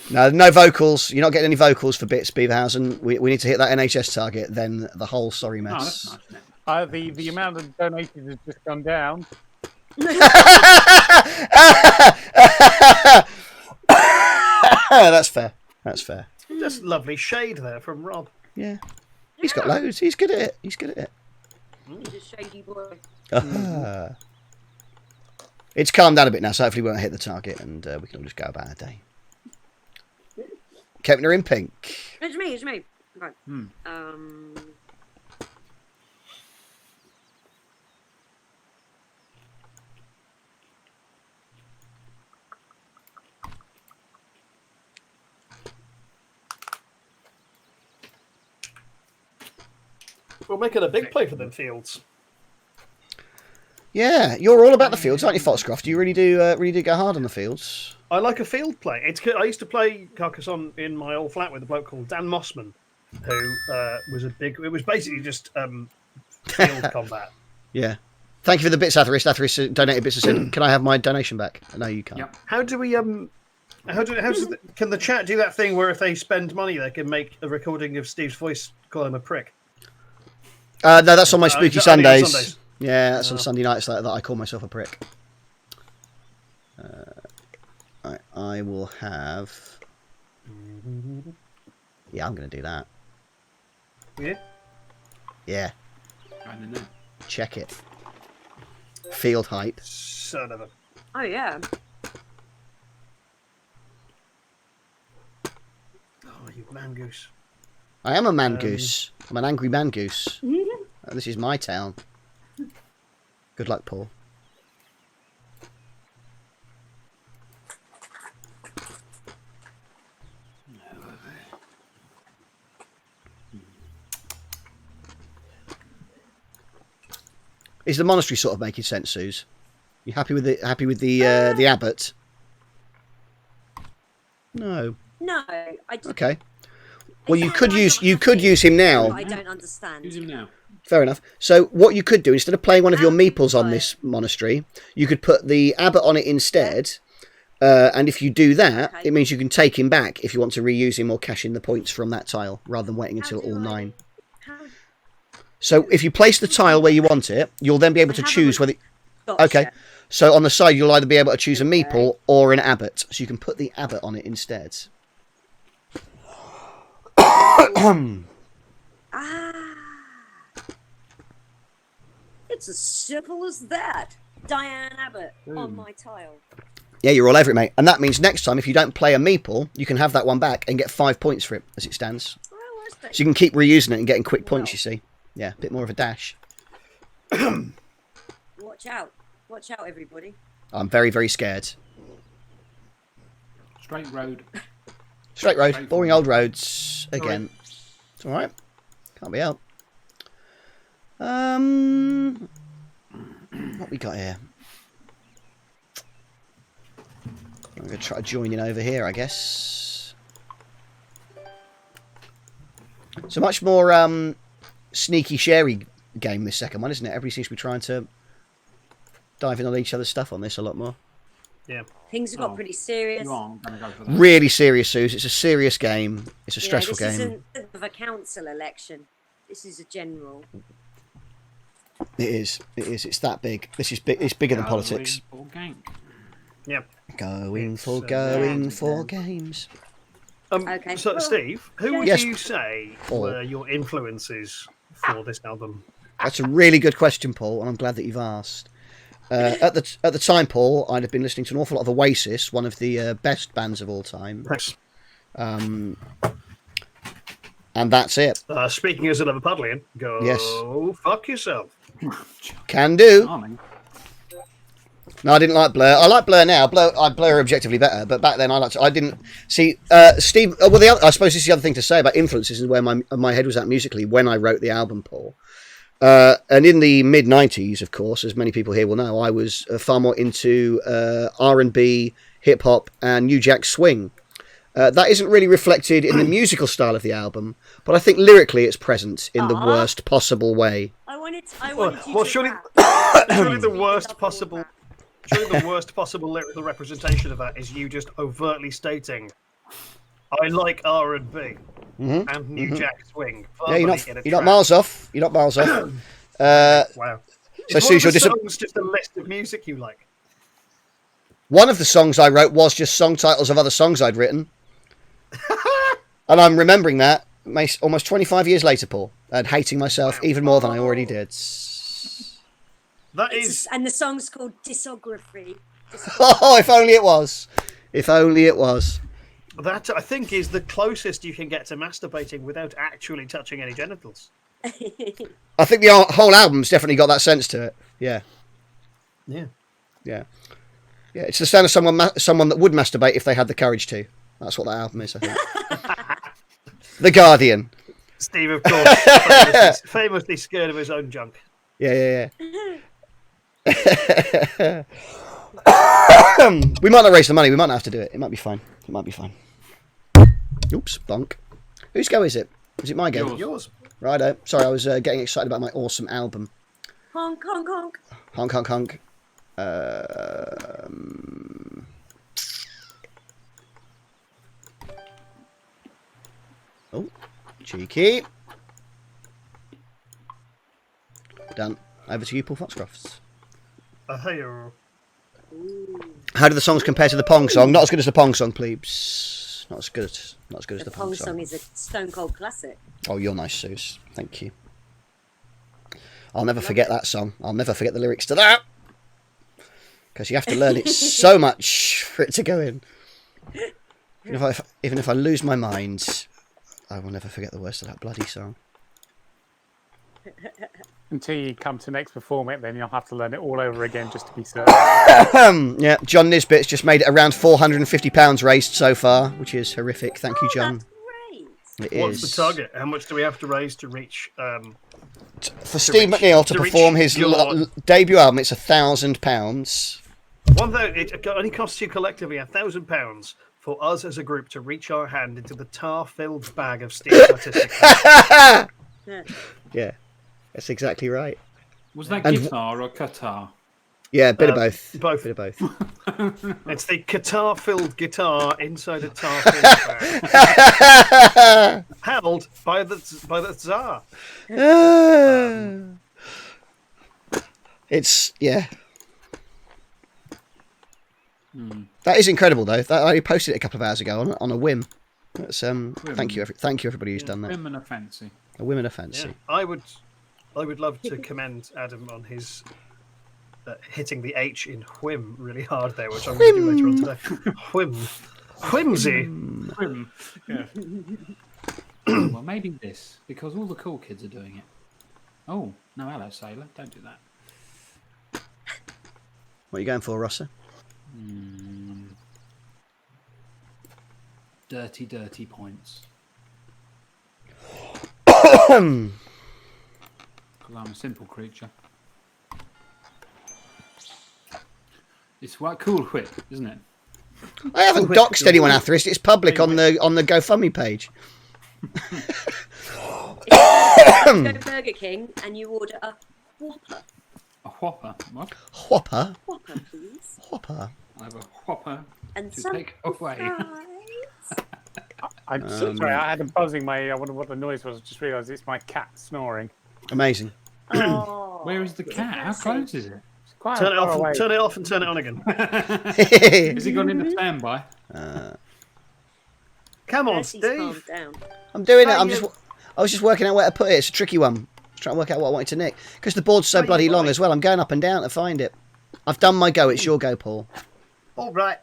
No vocals. You're not getting any vocals for bits, Beaverhausen. We need to hit that NHS target, then the whole sorry Oh, mess. that's nice, isn't it? The amount of donated has just gone down. That's fair. That's fair. Just lovely shade there from Rob. Yeah. He's got loads. He's good at it. He's a shady boy. Ah. It's calmed down a bit now, so hopefully we won't hit the target and we can all just go about our day. Kempner in pink. It's me. Right. We're making a big play for them fields. Yeah, you're all about the fields, aren't you, Foxcroft? You really do go hard on the fields. I like a field play. I used to play Carcassonne in my old flat with a bloke called Dan Mossman, who was a big. It was basically just field combat. Yeah. Thank you for the bits, Atheris. Atheris donated bits and said, "Can I have my donation back?" No, you can't. Yep. How do we can the chat do that thing where if they spend money they can make a recording of Steve's voice call him a prick? No, that's on my Spooky is that only on Sundays. Sundays? Yeah, that's on Sunday nights that I call myself a prick. I will have. Yeah, I'm going to do that. Yeah. I don't know. Check it. Field hype. Son of a. Oh yeah. Oh, you man goose. I am a man goose. I'm an angry man goose. This is my town. Good luck, Paul. Is the monastery sort of making sense, Sooz? You happy with the the abbot? No. No, I just, Okay. Well, you could use him now. I don't understand. Use him now. Fair enough. So what you could do, instead of playing one of your meeples on this monastery, you could put the abbot on it instead. And if you do that, it means you can take him back if you want to reuse him or cash in the points from that tile, rather than waiting until all 9. So if you place the tile where you want it, you'll then be able to choose whether... Gotcha. Okay. So on the side, you'll either be able to choose a meeple or an abbot. So you can put the abbot on it instead. It's as simple as that. Diane Abbott on my tile. Yeah, you're all over it, mate. And that means next time, if you don't play a meeple, you can have that one back and get 5 points for it as it stands. Well, So you can keep reusing it and getting quick points, you see. Yeah, a bit more of a dash. watch out. Watch out, everybody. I'm very, very scared. Straight road. Straight road. Boring old roads. Again. It's alright. Can't be helped. What we got here? I'm going to try to join in over here, I guess. So much more sneaky sharey game, this second one, isn't it? Everybody seems to be trying to dive in on each other's stuff on this a lot more. Yeah. Things have got pretty serious. You are, I'm going to go for that. Really serious, Sooz. It's a serious game. It's a stressful this game. isn't of a council election. This is a general. It is. It is. It's that big. This is big. It's bigger than politics. Yeah. Going for games. Okay. So, Steve, who would Yes. you say were your influences for this album? That's a really good question, Paul, and I'm glad that you've asked. At the time, Paul, I'd have been listening to an awful lot of Oasis, one of the best bands of all time. Thanks. And that's it. Speaking as a Liverpudlian, go fuck yourself. Can do. Darling. No, I didn't like Blur. I like Blur now. Blur are objectively better, but back then I didn't see Steve. Well, I suppose this is the other thing to say about influences and where my head was at musically when I wrote the album, Paul. And in the mid '90s, of course, as many people here will know, I was far more into R&B, hip hop, and New Jack Swing. That isn't really reflected in the musical style of the album, but I think lyrically it's present in the worst possible way. I wanted you Well, to surely, rap. surely the worst possible. Surely the worst possible lyrical representation of that is you just overtly stating, "I like R&B and New Jack Swing." Yeah, you're not miles off. You're not miles off. Wow. So, Is one Sooz, of you're the songs just a list of music you like? One of the songs I wrote was just song titles of other songs I'd written. And I'm remembering that almost 25 years later, Paul, and hating myself even more than I already did. That is. And the song's called Discography. Oh, if only it was. If only it was. That, I think, is the closest you can get to masturbating without actually touching any genitals. I think the whole album's definitely got that sense to it. Yeah. Yeah. Yeah. Yeah, it's the sound of someone that would masturbate if they had the courage to. That's what that album is, I think. The Guardian. Steve, of course, famously scared of his own junk. Yeah. We might not raise the money. We might not have to do it. It might be fine. It might be fine. Oops, bonk. Whose go is it? Is it my go? Yours. Righto. Sorry, I was getting excited about my awesome album. Honk, honk, honk. Honk, honk, honk. Oh, cheeky. Done. Over to you, Paul Foxcroft. Hey-o. How do the songs compare to the Pong song? Not as good as the Pong song, plebes. Not as good as The the Pong song is a stone cold classic. Oh, you're nice, Sooz. Thank you. I'll never forget that song. I'll never forget the lyrics to that. Because you have to learn it so much for it to go in. Even if I lose my mind, I will never forget the words of that bloody song. Until you come to next perform it, then you'll have to learn it all over again just to be certain. Yeah, John Nisbet's just made it around £450 raised so far, which is horrific. Thank you, John. That's great. What's the target? How much do we have to raise to reach? For Steve McNeil to perform his debut album, it's £1,000. It only costs you collectively £1,000 for us as a group to reach our hand into the tar-filled bag of Steve's artistic. Yeah, that's exactly right. Was that guitar or Qatar? Yeah, a bit of both. Both. Bit of both. It's the Qatar-filled guitar inside a tar-filled bag, held by the Tsar. It's That is incredible, though. I posted it a couple of hours ago on a whim. That's thank you, everybody who's done that. Whim and a fancy. A whim and a fancy. Yeah, I would love to commend Adam on his hitting the H in whim really hard there, which I'm going to do later on today. Whimsy. Whim. Yeah. Well, maybe this, because all the cool kids are doing it. Oh, no, hello, sailor. Don't do that. What are you going for, Rosse? Dirty points. Because I'm a simple creature. It's quite cool whip, isn't it? I haven't doxed anyone, Atherist. It's public on the GoFundMe page. If you go to Burger King and you order a Whopper. A Whopper? What? Whopper? Whopper, please. Whopper? I have a Whopper And to some take away. fries. I'm so sorry, I had a buzzing I wonder what the noise was. I just realised it's my cat snoring. Amazing. Oh, Where is the cat? How close is it? It's quite Turn it far off. away. Turn it off and turn it on again. Has he gone into standby? Come on, Percy's calmed Steve. down. I'm doing it. I was just working out where to put it. It's a tricky one. I was trying to work out what I wanted to nick because the board's so bloody long as well. I'm going up and down to find it. I've done my go. It's your go, Paul. All right.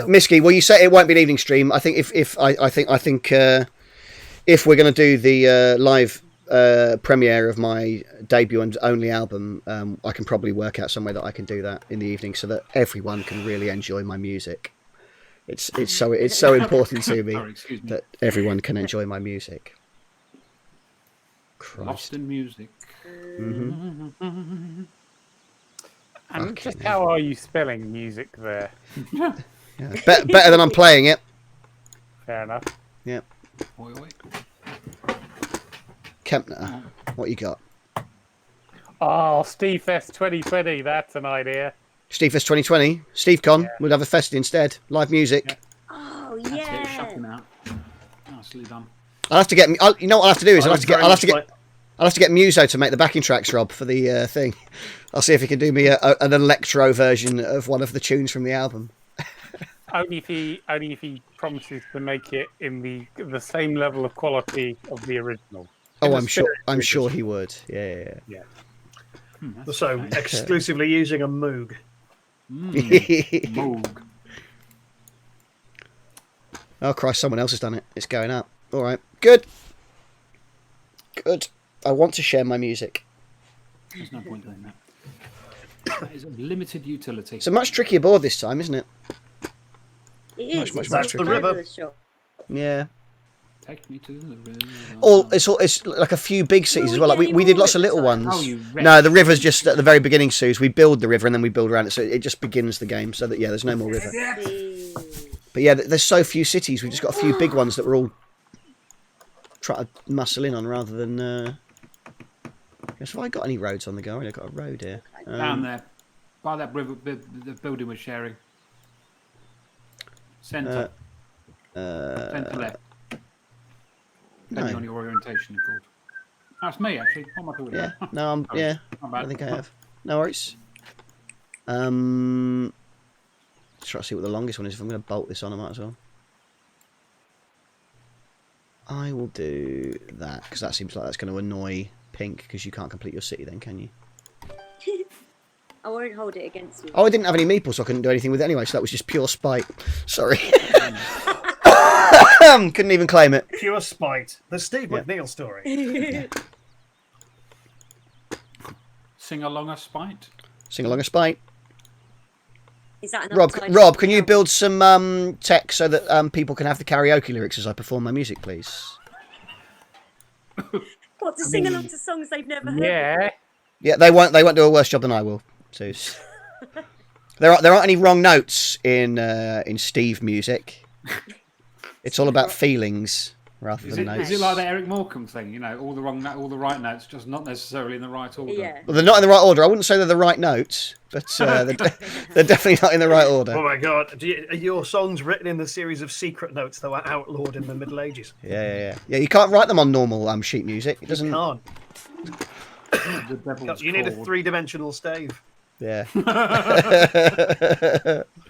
Misky, well, you say it won't be an evening stream. I think if we're going to do the live premiere of my debut and only album, I can probably work out some way that I can do that in the evening so that everyone can really enjoy my music. It's so important to me that everyone can enjoy my music. Christ. Lost in music. And Fucking just hell. how are you spelling music there? Yeah. Better than I'm playing it. Fair enough. Yeah. Oi, oi. Kempner, what you got? Oh, Steve Fest 2020. That's an idea. Steve Fest 2020. Steve Con. Yeah. We'll have a fest instead. Live music. Yeah. Oh, That's it. Shut yeah. him out. Nicely done. I'll have to get. You know what I'll have to do is I'll have to get Muso to make the backing tracks, Rob, for the thing. I'll see if he can do me an electro version of one of the tunes from the album. Only if he promises to make it in the same level of quality of the original. Oh, In I'm the sure. spirit I'm of sure he would. Yeah. That's So nice. exclusively using a Moog. Moog. Oh Christ! Someone else has done it. It's going up. All right. Good. I want to share my music. There's no point doing that. That is of limited utility. It's a much trickier board this time, isn't it? It is. Much It's more like tricky. the river shop. Yeah. Take me to the river. It's like a few big cities as well. Like we did lots of little ones. Oh, you wreck. No, the river's just at the very beginning, Sooz. We build the river and then we build around it, so it just begins the game. So that there's no more river. But yeah, there's so few cities. We've just got a few big ones that we're all try to muscle in on rather than. Guess have I got any roads on the go? I've got a road here. Down there, by that river, the building we're sharing. Centre. Centre left. Depending No. on your orientation, of course. That's me, actually. What am I talking Yeah. about? No, I'm. Yeah. Not I bad. think I have. No worries. Try to see what the longest one is. If I'm going to bolt this on, I might as well. I will do that because that seems like that's going to annoy Pink because you can't complete your city then, can you? I won't hold it against you. Oh, I didn't have any meeples, so I couldn't do anything with it anyway. So that was just pure spite. Sorry. Couldn't even claim it. Pure spite. The Steve McNeil story. Sing along a spite. Sing along a spite. Is that another title? Rob, can you build some tech so that people can have the karaoke lyrics as I perform my music, please? What, to sing along to songs they've never heard? Yeah. Yeah, they won't do a worse job than I will. Sooz. There aren't any wrong notes in Steve music. It's all about feelings rather than notes. Is it like the Eric Morecambe thing? You know, all the right notes, just not necessarily in the right order. Yeah. Well, they're not in the right order. I wouldn't say they're the right notes, but they're definitely not in the right order. Oh my god. Are your songs written in the series of secret notes that were outlawed in the Middle Ages? Yeah. You can't write them on normal sheet music. It doesn't. Can't. The devil's You need a chord. 3-dimensional stave. Yeah. The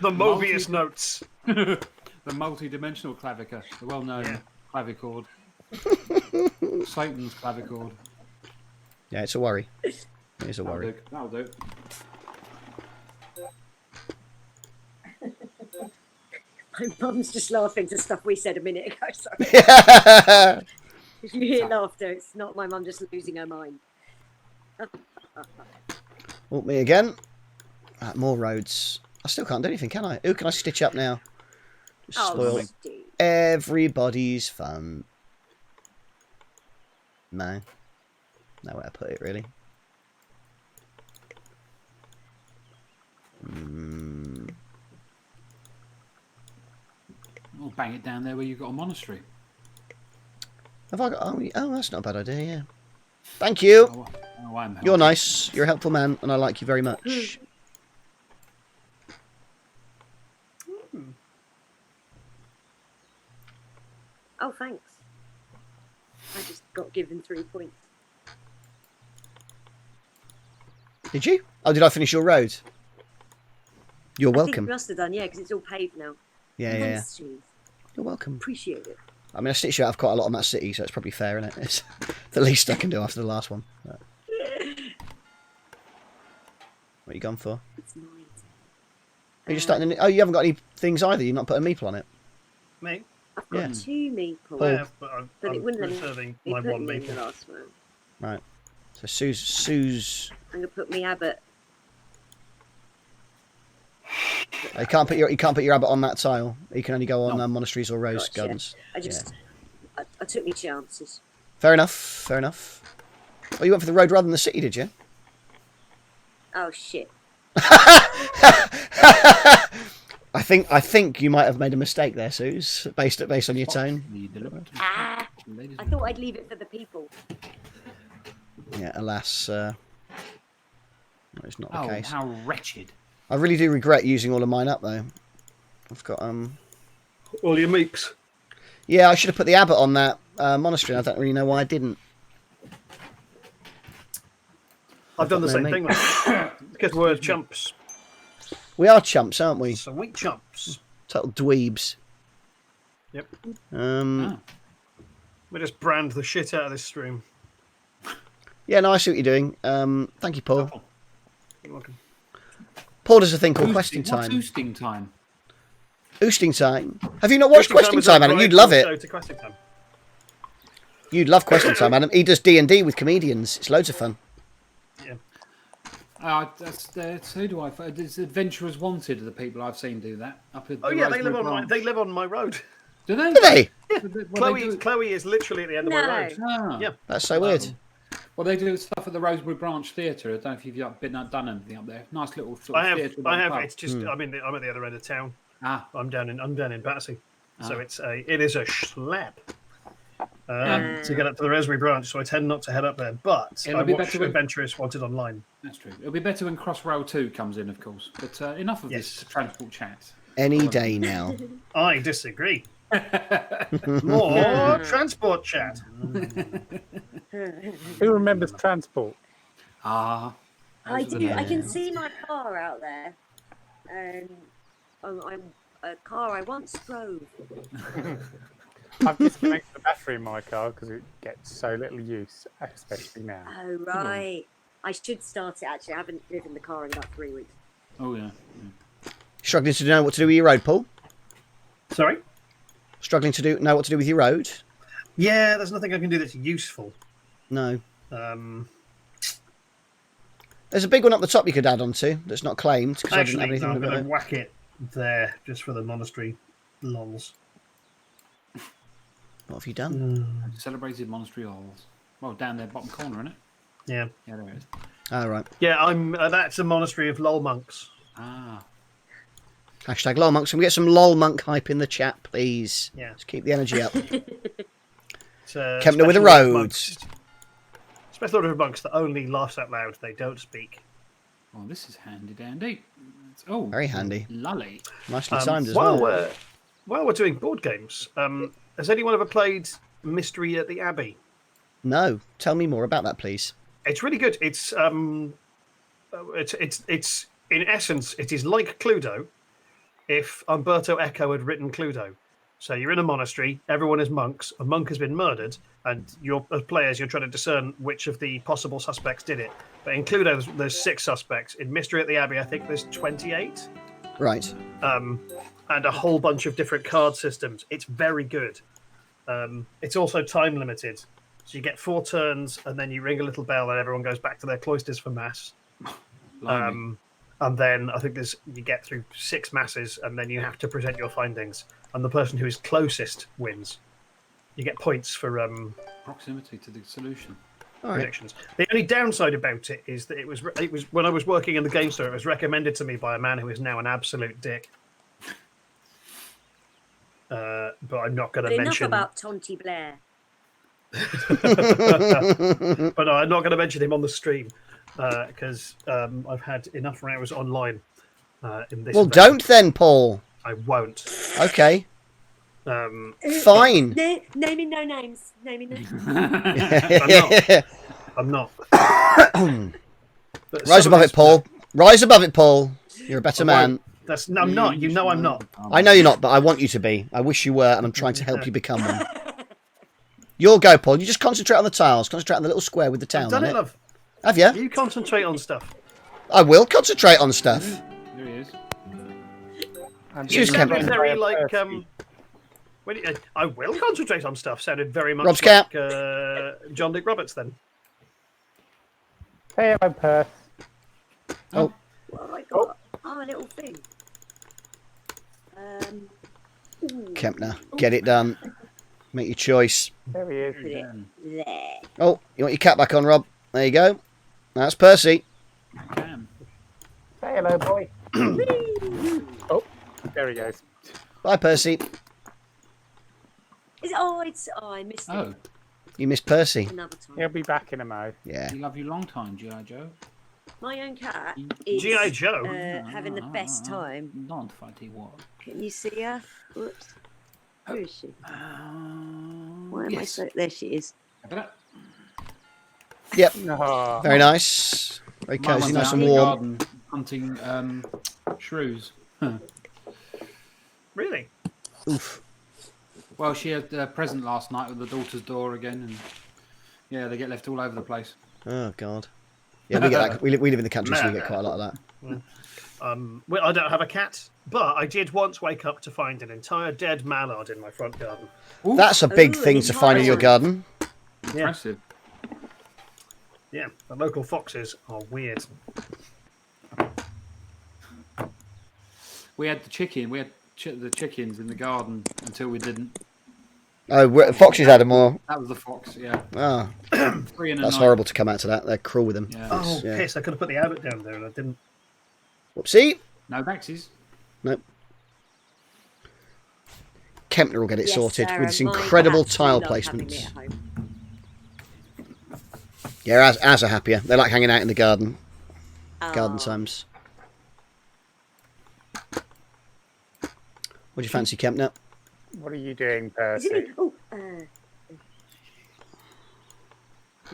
Mobius notes. The multi-dimensional clavicle, the well-known clavichord. Satan's clavichord. Yeah, it's a worry. It is a worry. That'll do. My mum's just laughing to stuff we said a minute ago. Sorry. If you hear laughter, it's not my mum just losing her mind. Oh, me again. More roads. I still can't do anything, can I? Who can I stitch up now? Just spoil Steve. everybody's fun. No. Nowhere to put it, really. I'll bang it down there where you've got a monastery. Have I got... Oh, that's not a bad idea, yeah. Thank you. Oh, I'm You're nice. You're a helpful man, and I like you very much. Oh, thanks. I just got given 3 points. Did you? Oh, did I finish your road? You're I think welcome. you must have done, yeah, because it's all paved now. Yeah. Thanks, Steve. You're welcome. Appreciate it. I mean, I stitched you out of quite a lot on that city, so it's probably fair, isn't it? It's the least I can do after the last one. But... What are you gone for? It's mine. Are you just starting? Oh, you haven't got any things either. You've not put a meeple on it. Me? I've got Yeah. 2 meeples. I have, but I'm But it wouldn't let me reserving be my putting one me in the meeple. last one. Right. So Sooz. I'm gonna put me abbot. You can't put your abbot on that tile. You can only go on No. monasteries or rose Gotcha. gardens. I just, I took me chances. Fair enough. Fair enough. Oh, you went for the road rather than the city, did you? Oh shit! I think you might have made a mistake there, Sooz, based on your tone. Ah! I thought I'd leave it for the people. Yeah, alas, no, it's not the Oh, case. how wretched. I really do regret using all of mine up though. I've got All your meeks. Yeah, I should have put the abbot on that monastery. I don't really know why I didn't. I've done the No, same mate. thing. Because we're chumps. We are chumps, aren't we? So we chumps. Total dweebs. Yep. Ah. We just brand the shit out of this stream. Yeah, no, I see what you're doing. Thank you, Paul. You're welcome. Paul does a thing called questing What's time. oosting time? Oosting time. Have you not watched questing was time, a Adam? You'd rival love it. show to Questing Time. You'd love questing time, Adam. He does D&D with comedians. It's loads of fun. Yeah. That's who do I? It's Adventurers Wanted. The people I've seen do that up at. Oh the yeah, they Rosemary live on Branch. my road. Do they? Do they? Chloe is literally at the end of my road. Ah. Yeah. That's so weird. Well, they do stuff at the Rosemary Branch Theatre. I don't know if you've done anything up there. Nice little sort of theatre. I have. pub. It's just I'm at the other end of town. Ah, I'm down in Battersea. So Ah. it is a schlep. to get up to the Raspberry Branch, so I tend not to head up there. But It'll I be watch better when- Adventurous Wanted online. That's true. It'll be better when Crossrail 2 comes in, of course. But enough of Yes. this transport chat. Any day now. I disagree. More transport chat. Who remembers transport? I those are do. the I can names. see my car out there, and I'm a car I once drove. I've disconnected the battery in my car because it gets so little use, especially now. Oh right. I should start it actually. I haven't driven the car in about 3 weeks. Oh, yeah. Struggling to know what to do with your road, Paul? Sorry? Struggling to know what to do with your road? Yeah, there's nothing I can do that's useful. No. There's a big one up the top you could add onto that's not claimed. Because I didn't have Actually, anything I'm about going to it. whack it there just for the monastery lols. What have you done? Celebrated Monastery Halls. Well, down there, bottom corner, isn't it? Yeah. Yeah, there it is. Oh, right. Yeah, I'm. That's a monastery of lol monks. Ah. Hashtag lol monks. Can we get some lol monk hype in the chat, please? Yeah. Let's keep the energy up. Kempner with the roads. Special order of monks that only laughs out loud. They don't speak. Well, this is handy dandy. Oh, Very handy. Lolly. Nicely timed as well. While we're doing board games, has anyone ever played Mystery at the Abbey? No. Tell me more about that, please. It's really good. It's in essence, it is like Cluedo if Umberto Eco had written Cluedo. So you're in a monastery, everyone is monks, a monk has been murdered, and you're as players, you're trying to discern which of the possible suspects did it. But in Cluedo, there's 6 suspects. In Mystery at the Abbey, I think there's 28. Right. And a whole bunch of different card systems. It's very good. It's also time limited. So you get 4 turns, and then you ring a little bell, and everyone goes back to their cloisters for mass. And then I think you get through 6 masses, and then you have to present your findings. And the person who is closest wins. You get points for Proximity to the solution. predictions. The only downside about it is that it was when I was working in the game store, it was recommended to me by a man who is now an absolute dick. But I'm not going to Enough mention. about Tonty Blair. But no, I'm not going to mention him on the stream because I've had enough rows online in this. Well, event. don't then, Paul. I won't. Okay. Fine. Naming no names. Naming no names. I'm not. But Rise some above of it, Paul. Rise above it, Paul. You're a better man. I'm not. You know I'm not. I know you're not, but I want you to be. I wish you were, and I'm trying to help you become one. You'll go, Paul. You just concentrate on the tiles. Concentrate on the little square with the town I've done on it, it. love. Have you? You concentrate on stuff. I will concentrate on stuff. There he is. Cheers, You sounded Kempner. very like I will concentrate on stuff. Sounded very much Rob's like cat. John Dick Roberts. Then Hey, I'm Perth. Oh, What have I got? Oh, a little thing. Kempner, get it done. Make your choice. There he is. Put it there. Oh, you want your cap back on, Rob? There you go. That's Percy. Can. Say hello, boy. Oh, there he goes. Bye, Percy. Is it? Oh, I missed Oh, it You missed Percy. another time. He'll be back in a mo. Yeah. we love you long time, G.I. Joe. My own cat is G.I. Joe. having the best time. Not fighty what? Can you see her? Whoops. Where is she? Why am I yes. so? There she is. Yep. Oh, Very nice. Very Mum cosy, was nice out and in the warm. garden hunting shrews. really? Oof. Well, she had a present last night with the daughter's door again, and yeah, they get left all over the place. Oh God. Yeah, we get that. We live in the country, so we get quite a lot of that. Well, I don't have a cat, but I did once wake up to find an entire dead mallard in my front garden. Ooh, That's a big Ooh, thing to find in your garden. impressive. Yeah, the local foxes are weird. We had the chicken. We had the chickens in the garden until we didn't. Oh, foxes had them more. That was the fox. Yeah. Oh, 3 in a that's night. horrible to come out to that. They're cruel with them. Yeah. Oh, Yeah. piss! I could have put the abbot down there, and I didn't. Whoopsie. No Baxes. Nope. Kempner will get it Yes, sorted Sarah, with his my incredible cats do tile love having me placements. at home. Yeah, as are happier. They like hanging out in the garden. Garden Oh. times. What do you fancy, Kempner? What are you doing, Is Percy? it? Oh,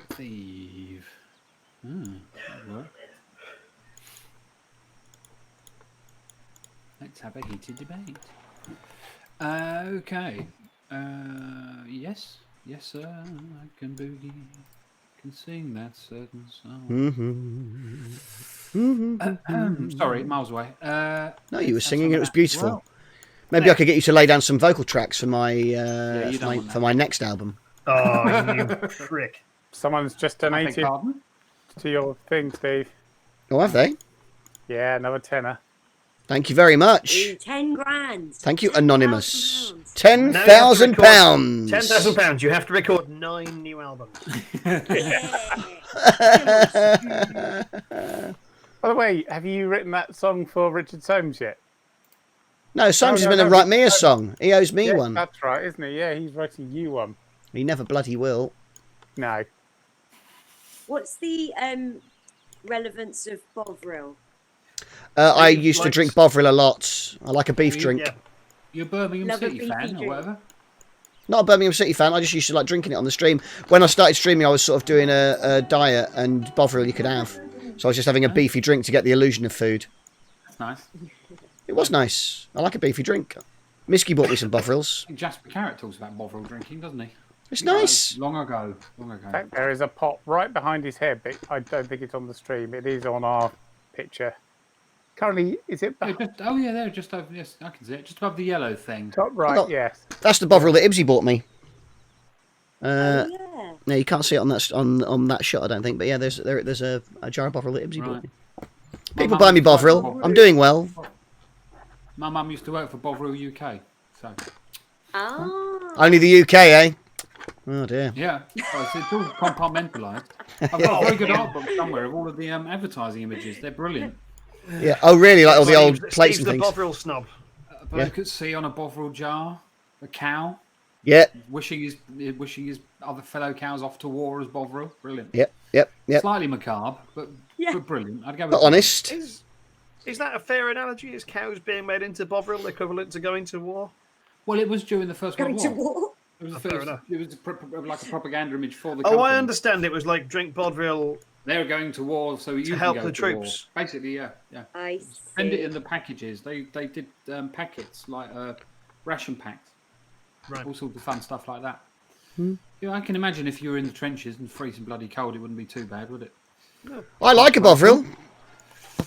Thief. That'll work. Let's have a heated debate. Okay. Yes, sir. I can boogie. Can sing that certain song. Sorry, miles away. No, you were let's have singing. some It of was that. beautiful. Well, Maybe I could get you to lay down some vocal tracks for my you don't want for that. my next album. Oh, you prick. Someone's just I beg donated pardon? to your thing, Steve. Oh, have they? Yeah, another tenner. Thank you very much. ooh, 10 grand. Thank you, 10,000 Anonymous. pounds. £10,000. £10,000. You have to record 9 new albums. Yeah. By the way, have you written that song for Richard Soames yet? No, Soames No, is no, going to no, write me a song. He owes me Yeah, one. that's right, isn't he? Yeah, he's writing you one. He never bloody will. No. What's the relevance of Bovril? I Steve used to likes- drink Bovril a lot. I like a beef drink. Yeah. You're a Birmingham Love a City beefy fan or drink. whatever? Not a Birmingham City fan. I just used to like drinking it on the stream. When I started streaming, I was sort of doing a diet, and Bovril you could have. So I was just having a beefy drink to get the illusion of food. That's nice. It was nice. I like a beefy drink. Misky bought me some Bovrils. I think Jasper Carrot talks about Bovril drinking, doesn't he? It's nice. Long ago. In fact, there is a pot right behind his head, but I don't think it's on the stream. It is on our picture. Currently, is it Yeah, there, just over. Yes, I can see it. Just above the yellow thing. top right? got- Yes. That's the Bovril that Ibsy bought me. Oh, yeah. No, you can't see it on that on that shot, I don't think. But yeah, there's a jar of Bovril that Ibsy bought Right. me. My People mum buy me used to work Bovril. for I'm doing well. My mum used to work for Bovril UK. So Ah. Only the UK, eh? Oh dear. yeah, well, it's all compartmentalised. I've got a very good art book somewhere of all of the advertising images. They're brilliant. Yeah. Oh really? Like all the old Steve's plates and the things. Bovril snob. A bloke at sea on a Bovril jar, a cow Yeah. wishing his other fellow cows off to war as Bovril. Brilliant. Yep. Slightly macabre, but brilliant. I'd go with But honest. Is that a fair analogy? Is cows being made into Bovril equivalent to going to war? Well, it was during the First Going World to War. war? It was, fair enough. like a propaganda image for the Oh, company. I understand. It was like drink Bovril. They were going to war, so you help can go the to war. troops. Basically, yeah. I Send it see. in the packages. They did packets like ration packs, Right. all sorts of fun stuff like that. Yeah, I can imagine if you were in the trenches and freezing bloody cold, it wouldn't be too bad, would it? I like a Bovril.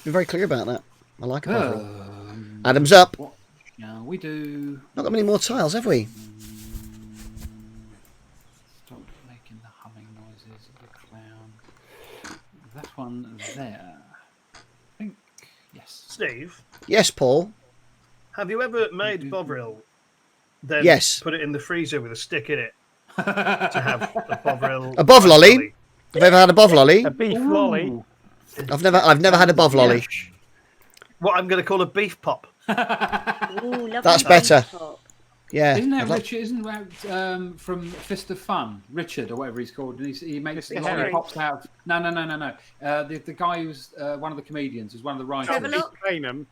Be very clear about that. I like a Bovril. Adam's up. What shall we do? Not got many more tiles, have we? Stop making the humming noises of the clown. That one there. I think yes. Steve, Yes, Paul. have you ever made Bovril, then Yes. put it in the freezer with a stick in it to have a Bovril? A Bov lolly? Have you ever had a Bov lolly? A beef lolly. Ooh. I've never had a Bov lolly. What I'm going to call a beef pop. Ooh, lovely That's beef better. top. Yeah. Isn't that I'd like- Richard? Isn't that from Fist of Fun? Richard or whatever he's called. And he makes Mr. Henry. lollipops out. No. The guy who's one of the comedians, who's one of the writers, Trevor Lock? Bainham.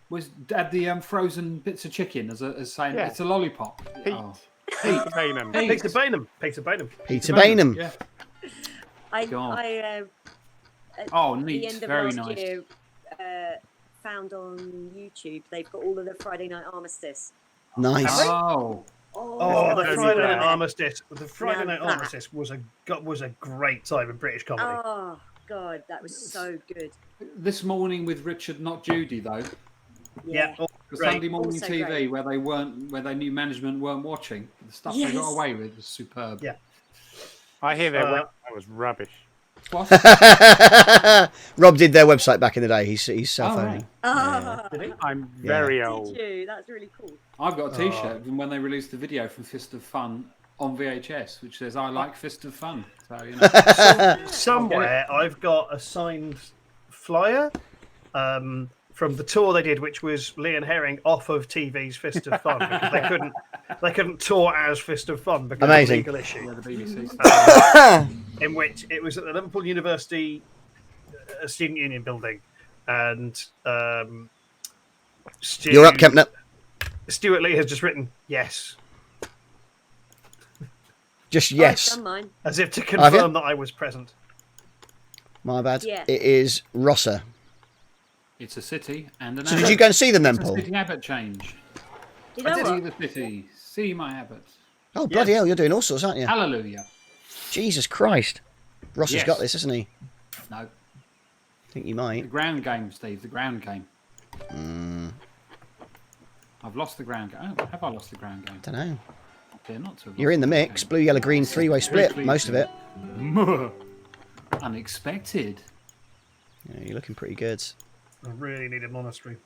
was had the frozen bits of chicken as saying Yeah. it's a lollipop. Pete. Oh. Peter Bainham. Pete. Peter Bainham. Peter Bainham. Peter Bainham. Yeah. I God. at Oh, the neat. end of Very last nice. year found on YouTube they've got all of the Friday night armistice. Nice. Oh, Oh, the That's Friday only Night fair. Armistice. The Friday Now Night that- Armistice was a great time in British comedy. Oh god, that was so good. this morning with Richard, not Judy though. Yeah. Oh, The great. Sunday morning Also TV great. where they knew management weren't watching. The stuff they Yes. got away with was superb. Yeah. I hear their Uh, website was rubbish. What? Rob did their website back in the day. He's self-owning. Ah, Did he? I'm very did old. you? That's really cool. I've got a T-shirt from when they released the video from Fist of Fun on VHS, which says "I like Fist of Fun." So you know, Somewhere I've got a signed flyer from the tour they did, which was Lee and Herring off of TV's Fist of Fun because they couldn't tour as Fist of Fun because Amazing. of a legal issue. Yeah, the BBC. In which it was at the Liverpool University Student Union building, and You're up, Kempner. Stuart Lee has just written yes, Just I've yes. done mine. as if to Have you? confirm that I was present. My bad. Yeah. It is Rosse. It's a city and an So abbot. did you go and see them then, It's a Paul? city abbot change. You know See what? the city. See my abbot. Oh, bloody hell, you're doing all sorts, aren't you? Hallelujah. Jesus Christ. Ross has Yes. got this, hasn't he? No. I think you The might. ground game, Steve. The ground game. Mm, I've lost the ground game. Oh, have I lost the ground game? don't know. I dare not to have You're lost in the mix. ground Blue, yellow, green, three-way split. pleased Most of it. game. Unexpected. Yeah, you're looking pretty good. I really need a monastery.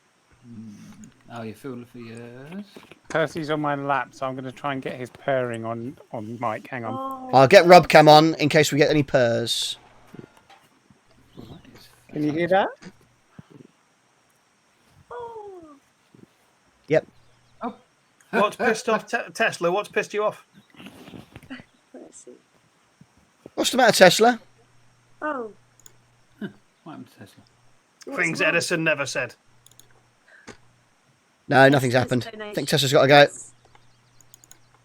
Oh, you feel for yours? Percy's on my lap, so I'm going to try and get his purring on mic. Hang on. Oh, I'll get Robcam on in case we get any purrs. Well, that is Can you hear that? oh. Yep. What's pissed off Tesla? What's pissed you off? Let's see. What's the matter, Tesla? Oh, What happened to Tesla? what's Things wrong? Edison never said. No, nothing's happened. I think Tesla's got to go.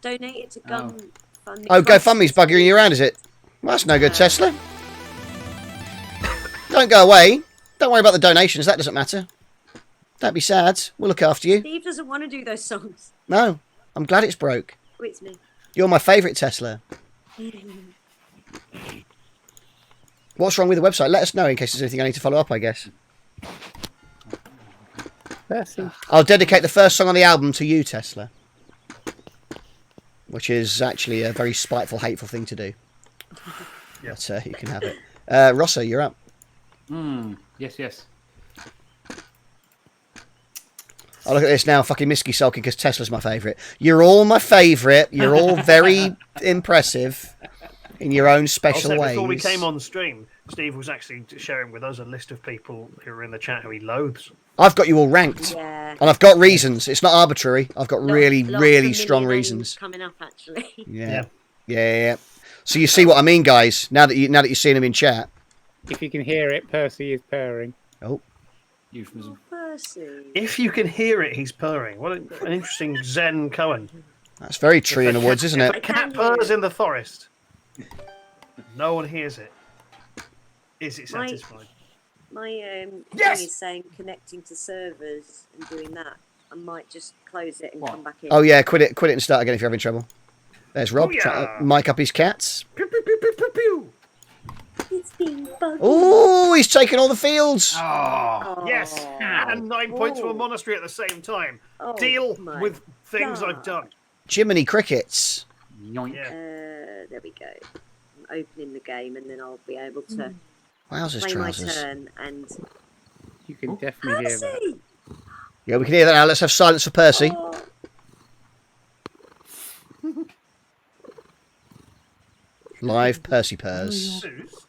Donate it to Gun Fund. Oh, GoFundMe's buggering you around, is it? Well, that's no good, Tesla. Don't go away. Don't worry about the donations. That doesn't matter. Don't be sad. We'll look after you. Steve doesn't want to do those songs. No, I'm glad it's broke. Oh, it's me. You're my favourite Tesla. What's wrong with the website? Let us know in case there's anything I need to follow up, I guess. Percy. I'll dedicate the first song on the album to you, Tesla. Which is actually a very spiteful, hateful thing to do. Yeah. But you can have it. Rossa, you're up. Yes, yes. Oh, look at this now, fucking Misky sulking because Tesla's my favourite. You're all my favourite. You're all very impressive in your own special Also, ways. before we came on stream, Steve was actually sharing with us a list of people who are in the chat who he loathes. I've got you all ranked. Yeah. And I've got reasons. It's not arbitrary. I've got really, Lots really of strong mini reasons. names coming up, actually. Yeah. So you see what I mean, guys? Now that you're seeing them in chat. If you can hear it, Percy is purring. Oh, Euphemism. Percy. If you can hear it, he's purring. What an interesting Zen Cohen. that's very tree in the woods, isn't If it? a cat purrs in the forest, no one hears it. Is it My- satisfied? My Yes! thing is saying connecting to servers and doing that. I might just close it and What? come back in. Oh yeah, quit it and start again if you're having trouble. There's Rob, Booyah! trying to mic up his cats. Pew, pew, pew, pew, pew, pew. It's been buggy. Oh, he's taken all the fields. Oh, Yes, and 9 points for a Oh. monastery at the same time. Oh, Deal my with things God. I've done. Jiminy Crickets. yoink. Yeah. There we go. I'm opening the game and then I'll be able to Wowzers play my trousers. turn and You can definitely hear that. Percy! Yeah, we can hear that now. Let's have silence for Percy. Oh, Live Percy purrs. Sooz,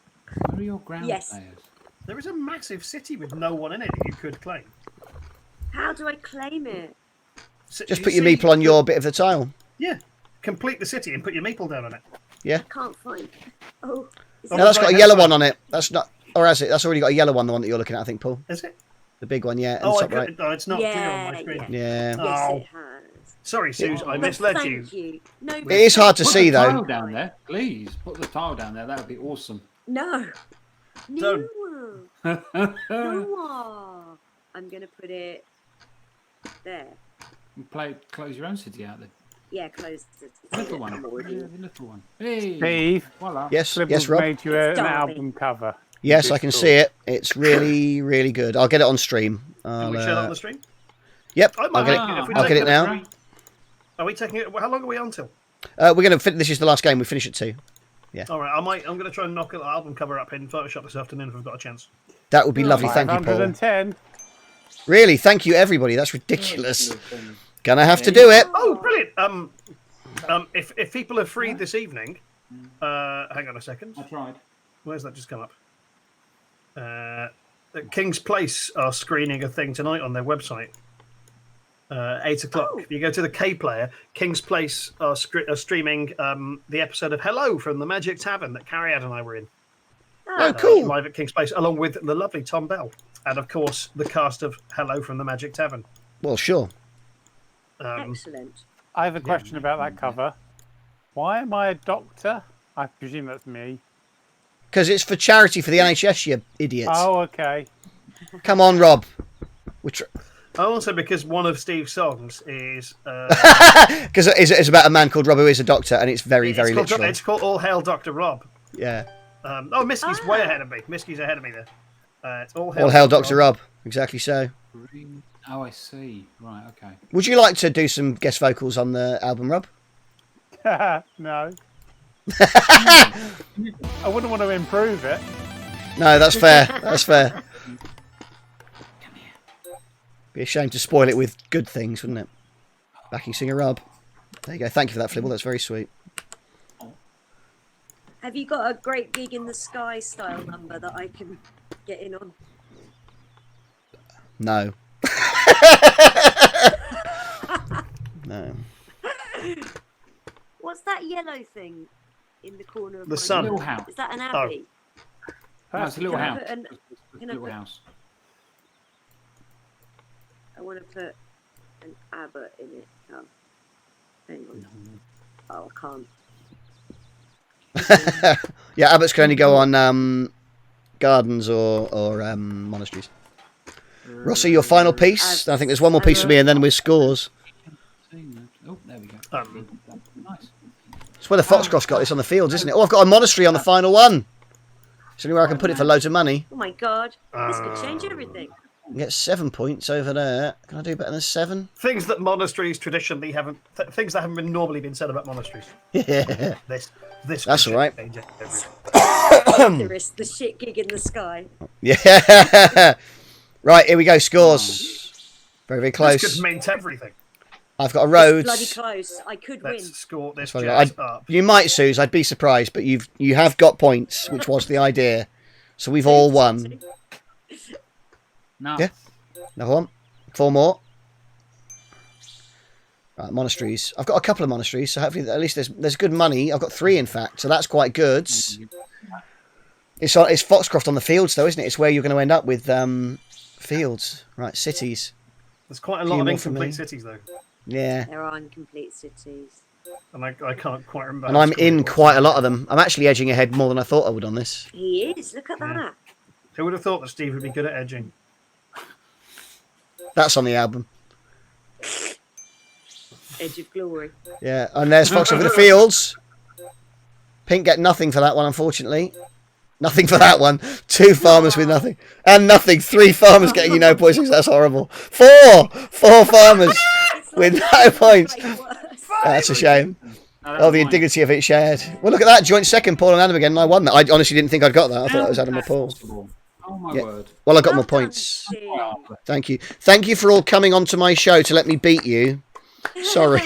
Where are your ground Yes. players? there is a massive city with no one in it that you could claim. how do I claim it? So Just you put your see- meeple on your bit of the tile. Yeah, complete the city and put your meeple down on it. Yeah. Can't find. Oh, is Oh, No, that's got a right, yellow that's one on it. That's not. Or has it? That's already got a yellow one. The one that you're looking at, I think, Paul. Is it? The big one, yeah. Oh, top right. no, it's not clear on my Yeah, screen. Yeah. Yes, Oh. it has. Sorry, Sooz, I But misled thank you. you. No, It is hard to Put see, the though. tile down there, please. Put the tile down there. That would be awesome. No. Don't. No. I'm going to put it there. Close your own city out then. Yeah, close the Little one. I'm already- Yeah, the little one. Hey. Steve, Voila. Yes, Slibbles yes, Rob. made you It's an Derby. album cover. Yes, I can see it. It's really, really good. I'll get it on stream. Can we share that on the stream? Yep, I I'll might get make it. if we I'll take get it now. Great. Are we taking it? How long are we on till? We're gonna. This is the last game. We finish at 2. All right, I'm going to try and knock an album cover up in Photoshop this afternoon if I've got a chance. That would be lovely. Thank you, Paul. 510. Really, thank you, everybody. That's ridiculous. Gonna have to do it. Oh, brilliant! If people are free this evening, hang on a second. I tried. Where's that just come up? King's Place are screening a thing tonight on their website. 8 o'clock. Oh. If you go to the K Player, King's Place are streaming the episode of Hello from the Magic Tavern that Carriad and I were in. Oh, cool. Live at King's Place, along with the lovely Tom Bell. And, of course, the cast of Hello from the Magic Tavern. Well, sure. Excellent. I have a question about that cover. Why am I a doctor? I presume that's me. Because it's for charity for the NHS, you idiots. Oh, okay. Come on, Rob. Also, because one of Steve's songs is... Because it's about a man called Rob who is a doctor, and it's very literal. It's called All Hail Dr. Rob. Yeah. Misky's way ahead of me. Misky's ahead of me there. It's All Hail Dr. Rob. Exactly so. Oh, I see. Right, okay. Would you like to do some guest vocals on the album, Rob? No. I wouldn't want to improve it. No, that's fair. That's fair. Be a shame to spoil it with good things, wouldn't it? Backing singer Rob. There you go. Thank you for that, Flibble. That's very sweet. Have you got a Great Gig in the Sky style number that I can get in on? No. No. What's that yellow thing in the corner of The my sun. room? Little house. Is that an abbey? No, it's a little Can I house. put an- It's a can I little put- house. I want to put an abbot in it. Oh, hang on. Oh, I can't. Yeah, abbots can only go on gardens or monasteries. Rosse, your final piece. I think there's one more piece for me, and then we're scores. Oh, there we go. Nice. It's where the Foxcroft got this on the fields, isn't it? Oh, I've got a monastery on the final one. It's anywhere I can put it for loads of money. Oh my god, this could change everything. I get 7 points over there. Can I do better than 7? Things that monasteries traditionally haven't... things that haven't normally been said about monasteries. Yeah. This That's all right. The shit gig in the sky. Yeah. Right, here we go. Scores. Very, very close. This could mint everything. I've got a road. Bloody close. I could win. Let's score this Sorry, jazz up. You might, Sooz. I'd be surprised, but you have got points, which was the idea. So we've all won. No. Yeah. Another one. 4 more. Right, monasteries. I've got a couple of monasteries, so hopefully at least there's good money. I've got 3, in fact, so that's quite good. It's Foxcroft on the fields, though, isn't it? It's where you're going to end up with fields. Right, cities. There's quite a lot of more for me. incomplete cities, though. Yeah. There are incomplete cities. And I can't quite remember. And I'm in quite a lot of them. I'm actually edging ahead more than I thought I would on this. He is. Look at that. Who would have thought that Steve would be good at edging? That's on the album. Edge of Glory. Yeah, and there's Fox over the fields. Pink get nothing for that one, unfortunately. Nothing for that one. 2 farmers with nothing. And nothing. 3 farmers getting you no points. That's horrible. 4 farmers with no points. That's a shame. Oh, the indignity of it shared. Well, look at that. Joint second, Paul and Adam again, and I won that. I honestly didn't think I'd got that. I thought it was Adam or Paul. Oh my Yeah. word. Well, I got more points. Thank you. Thank you for all coming onto my show to let me beat you. Sorry.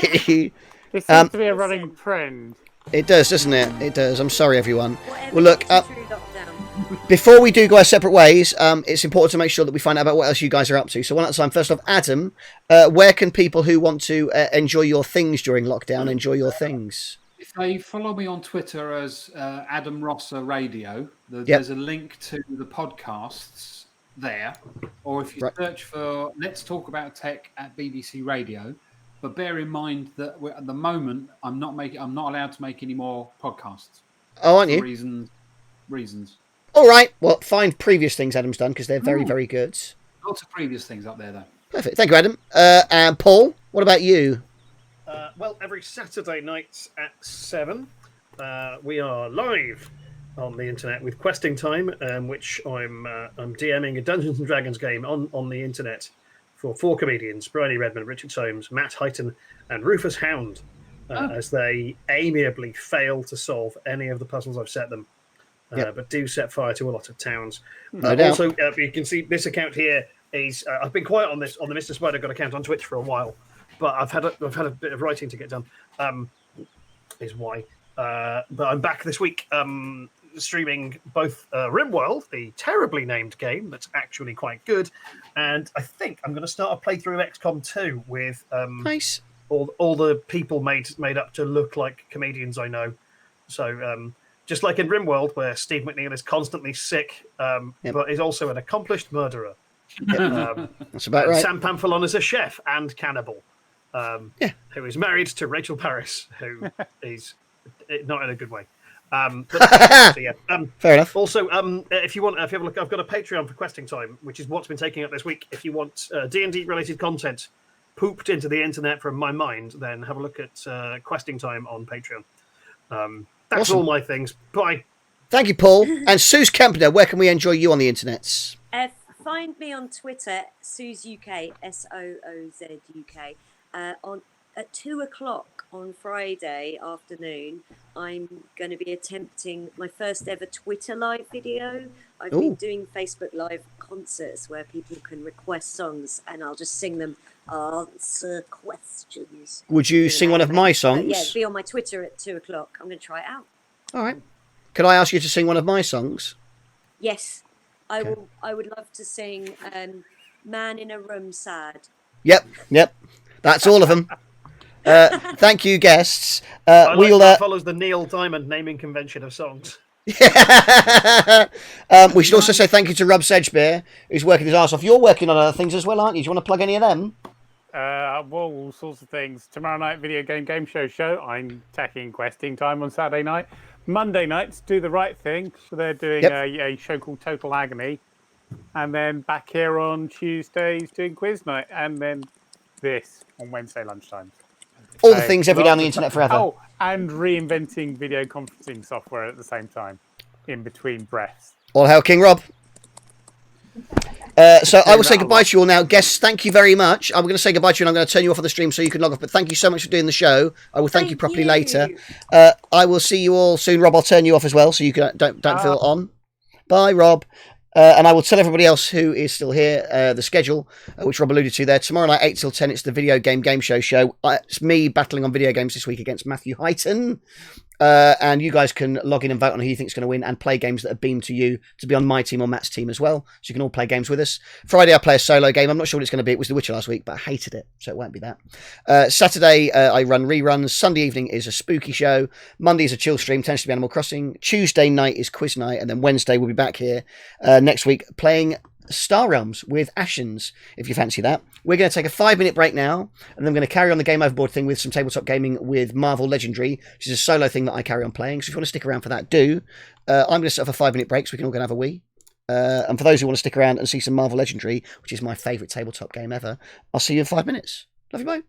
This seems to be a running trend. It does, doesn't it? It does. I'm sorry, everyone. Whatever Well, look, gets you through lockdown. before we do go our separate ways, it's important to make sure that we find out about what else you guys are up to. So one at a time. First off, Adam, where can people who want to enjoy your things during lockdown enjoy your things? If they follow me on Twitter as Adam Rosse Radio, there's a link to the podcasts there. Or if you search for Let's Talk About Tech at BBC Radio. But bear in mind that at the moment I'm not allowed to make any more podcasts. Oh, aren't you? For reasons. All right. Well, find previous things Adam's done because they're very, very good. Lots of previous things up there, though. Perfect. Thank you, Adam. And Paul, what about you? Well, every Saturday night at 7, we are live on the internet with Questing Time, which I'm DMing a Dungeons and Dragons game on the internet for 4 comedians: Bridie Redmond, Richard Soames, Matt Heighton, and Rufus Hound, as they amiably fail to solve any of the puzzles I've set them, but do set fire to a lot of towns. Also, you can see this account here is I've been quiet on the Mr. Spider God account on Twitch for a while, but I've had a bit of writing to get done. Is why. But I'm back this week. streaming both RimWorld, the terribly named game that's actually quite good, and I think I'm going to start a playthrough of XCOM 2 with Nice. all the people made up to look like comedians I know. So just like in RimWorld, where Steve McNeil is constantly sick, but is also an accomplished murderer. That's about right. Sam Pamphilon is a chef and cannibal, who is married to Rachel Paris, who is not in a good way. Fair enough. Also, if you have a look, I've got a Patreon for Questing Time, which is what's been taking up this week. If you want D&D related content pooped into the internet from my mind, then have a look at Questing Time on Patreon. That's awesome. all my things. Bye. Thank you, Paul. And Sooz Kempner, where can we enjoy you on the internets? Find me on Twitter, Sooz UK, SOOZ UK. At 2:00 on Friday afternoon, I'm going to be attempting my first ever Twitter live video. I've been doing Facebook Live concerts where people can request songs, and I'll just sing them, answer questions. Would you sing one of my songs? Yeah, be on my Twitter at 2:00. I'm going to try it out. All right. Could I ask you to sing one of my songs? Yes, I will. I would love to sing "Man in a Room Sad." Yep. That's all of them. Thank you, guests. That follows the Neil Diamond naming convention of songs. We should also say thank you to Rob Sedgebeer, who's working his arse off. You're working on other things as well, aren't you? Do you want to plug any of them? Well, all sorts of things. Tomorrow night, video game show. I'm tackling Questing Time on Saturday night. Monday nights, Do the Right Thing. So they're doing a show called Total Agony. And then back here on Tuesdays doing Quiz Night. And then this on Wednesday lunchtime. All the things every day on the internet forever. Oh, and reinventing video conferencing software at the same time, in between breaths. All hail King Rob. So I will say goodbye to you all now. Guests, thank you very much. I'm going to say goodbye to you and I'm going to turn you off of the stream so you can log off. But thank you so much for doing the show. I will thank you properly later. I will see you all soon. Rob, I'll turn you off as well so you can don't feel on. Bye, Rob. And I will tell everybody else who is still here the schedule, which Rob alluded to there. Tomorrow night, 8 till 10, it's the Video Game Show. It's me battling on video games this week against Matthew Heighton. And you guys can log in and vote on who you think is going to win and play games that are beamed to you to be on my team or Matt's team as well. So you can all play games with us. Friday, I play a solo game. I'm not sure what it's going to be. It was The Witcher last week, but I hated it, so it won't be that. Saturday, I run reruns. Sunday evening is a spooky show. Monday is a chill stream, tends to be Animal Crossing. Tuesday night is quiz night. And then Wednesday, we'll be back here next week playing Star Realms with Ashens, if you fancy that. We're going to take a 5-minute break now, and then I'm going to carry on the Game Overboard thing with some tabletop gaming with Marvel Legendary, which is a solo thing that I carry on playing. So if you want to stick around for that, do. I'm going to set up a 5-minute break so we can all go and have a wee. And for those who want to stick around and see some Marvel Legendary, which is my favourite tabletop game ever, I'll see you in 5 minutes. Love you, bye.